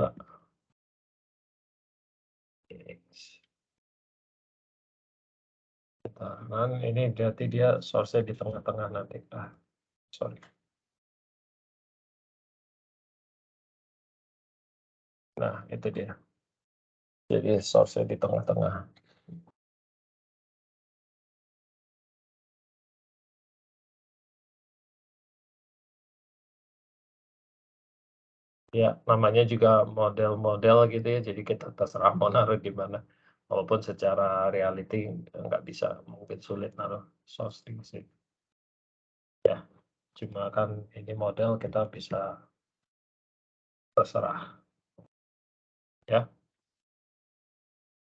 S1: X. Kanan ini berarti dia source-nya di tengah-tengah nanti. Sorry. Nah, itu dia. Jadi source-nya di tengah-tengah. Ya, namanya juga model-model gitu ya, jadi kita terserah mau naruh di mana. Walaupun secara reality nggak bisa, mungkin sulit naruh source di sini. Ya, cuma kan ini model kita bisa terserah. Ya.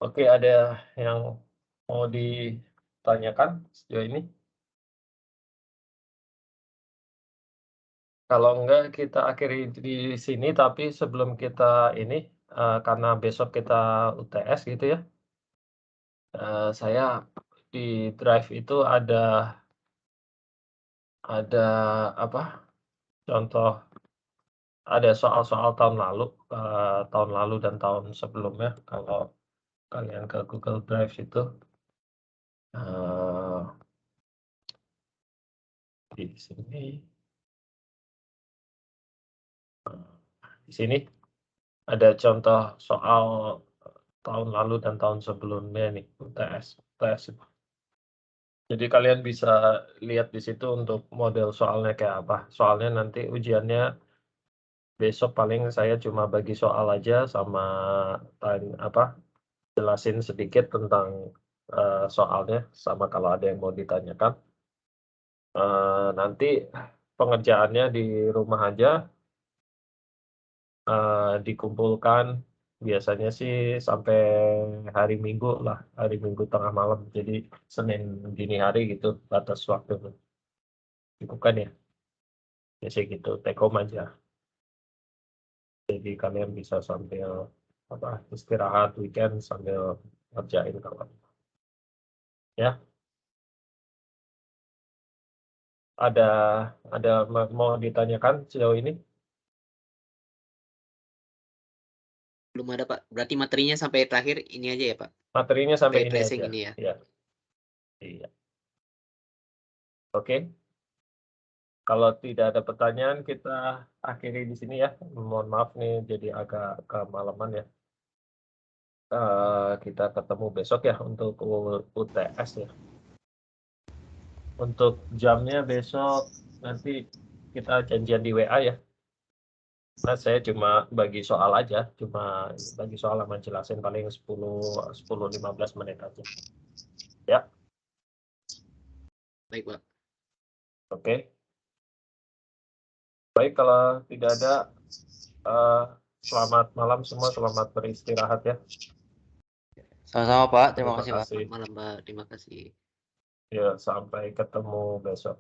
S1: Oke, ada yang mau ditanyakan sejauh ini? Kalau enggak kita akhiri di sini, tapi sebelum kita ini, karena besok kita UTS gitu ya, saya di drive itu ada apa, contoh ada soal-soal tahun lalu dan tahun sebelumnya. Kalau kalian ke Google Drive itu, di sini, di sini ada contoh soal tahun lalu dan tahun sebelumnya nih, UTS. Jadi kalian bisa lihat di situ untuk model soalnya kayak apa. Soalnya nanti ujiannya besok paling saya cuma bagi soal aja sama jelasin sedikit tentang soalnya, sama kalau ada yang mau ditanyakan. Nanti pengerjaannya di rumah aja, dikumpulkan biasanya sih sampai hari Minggu lah, hari Minggu tengah malam. Jadi Senin dini hari gitu batas waktu. Cukup kan ya? Biasanya gitu, take home aja. Jadi kalian bisa sambil istirahat weekend sambil ngerjain kalau ya. Ada mau ditanyakan sejauh ini?
S3: Belum ada, Pak. Berarti materinya sampai terakhir ini aja ya, Pak?
S1: Materinya sampai ini
S3: Tracing
S1: aja.
S3: ini ya?
S1: Iya. Iya. Oke. Kalau tidak ada pertanyaan, kita akhiri di sini ya. Mohon maaf nih, jadi agak kemalaman ya. Kita ketemu besok ya untuk UTS ya. Untuk jamnya besok nanti kita janjian di WA ya. Nah, saya cuma bagi soal aja, cuma bagi soal sama jelasin paling 10-15 menit aja. Ya.
S3: Baik, Pak.
S1: Oke. Baik, kalau tidak ada, selamat malam semua, selamat beristirahat ya.
S5: Sama-sama Pak, terima
S1: Terima
S5: kasih Pak.
S1: kasih.
S3: Malam, Pak. Terima kasih.
S1: Ya, sampai ketemu besok.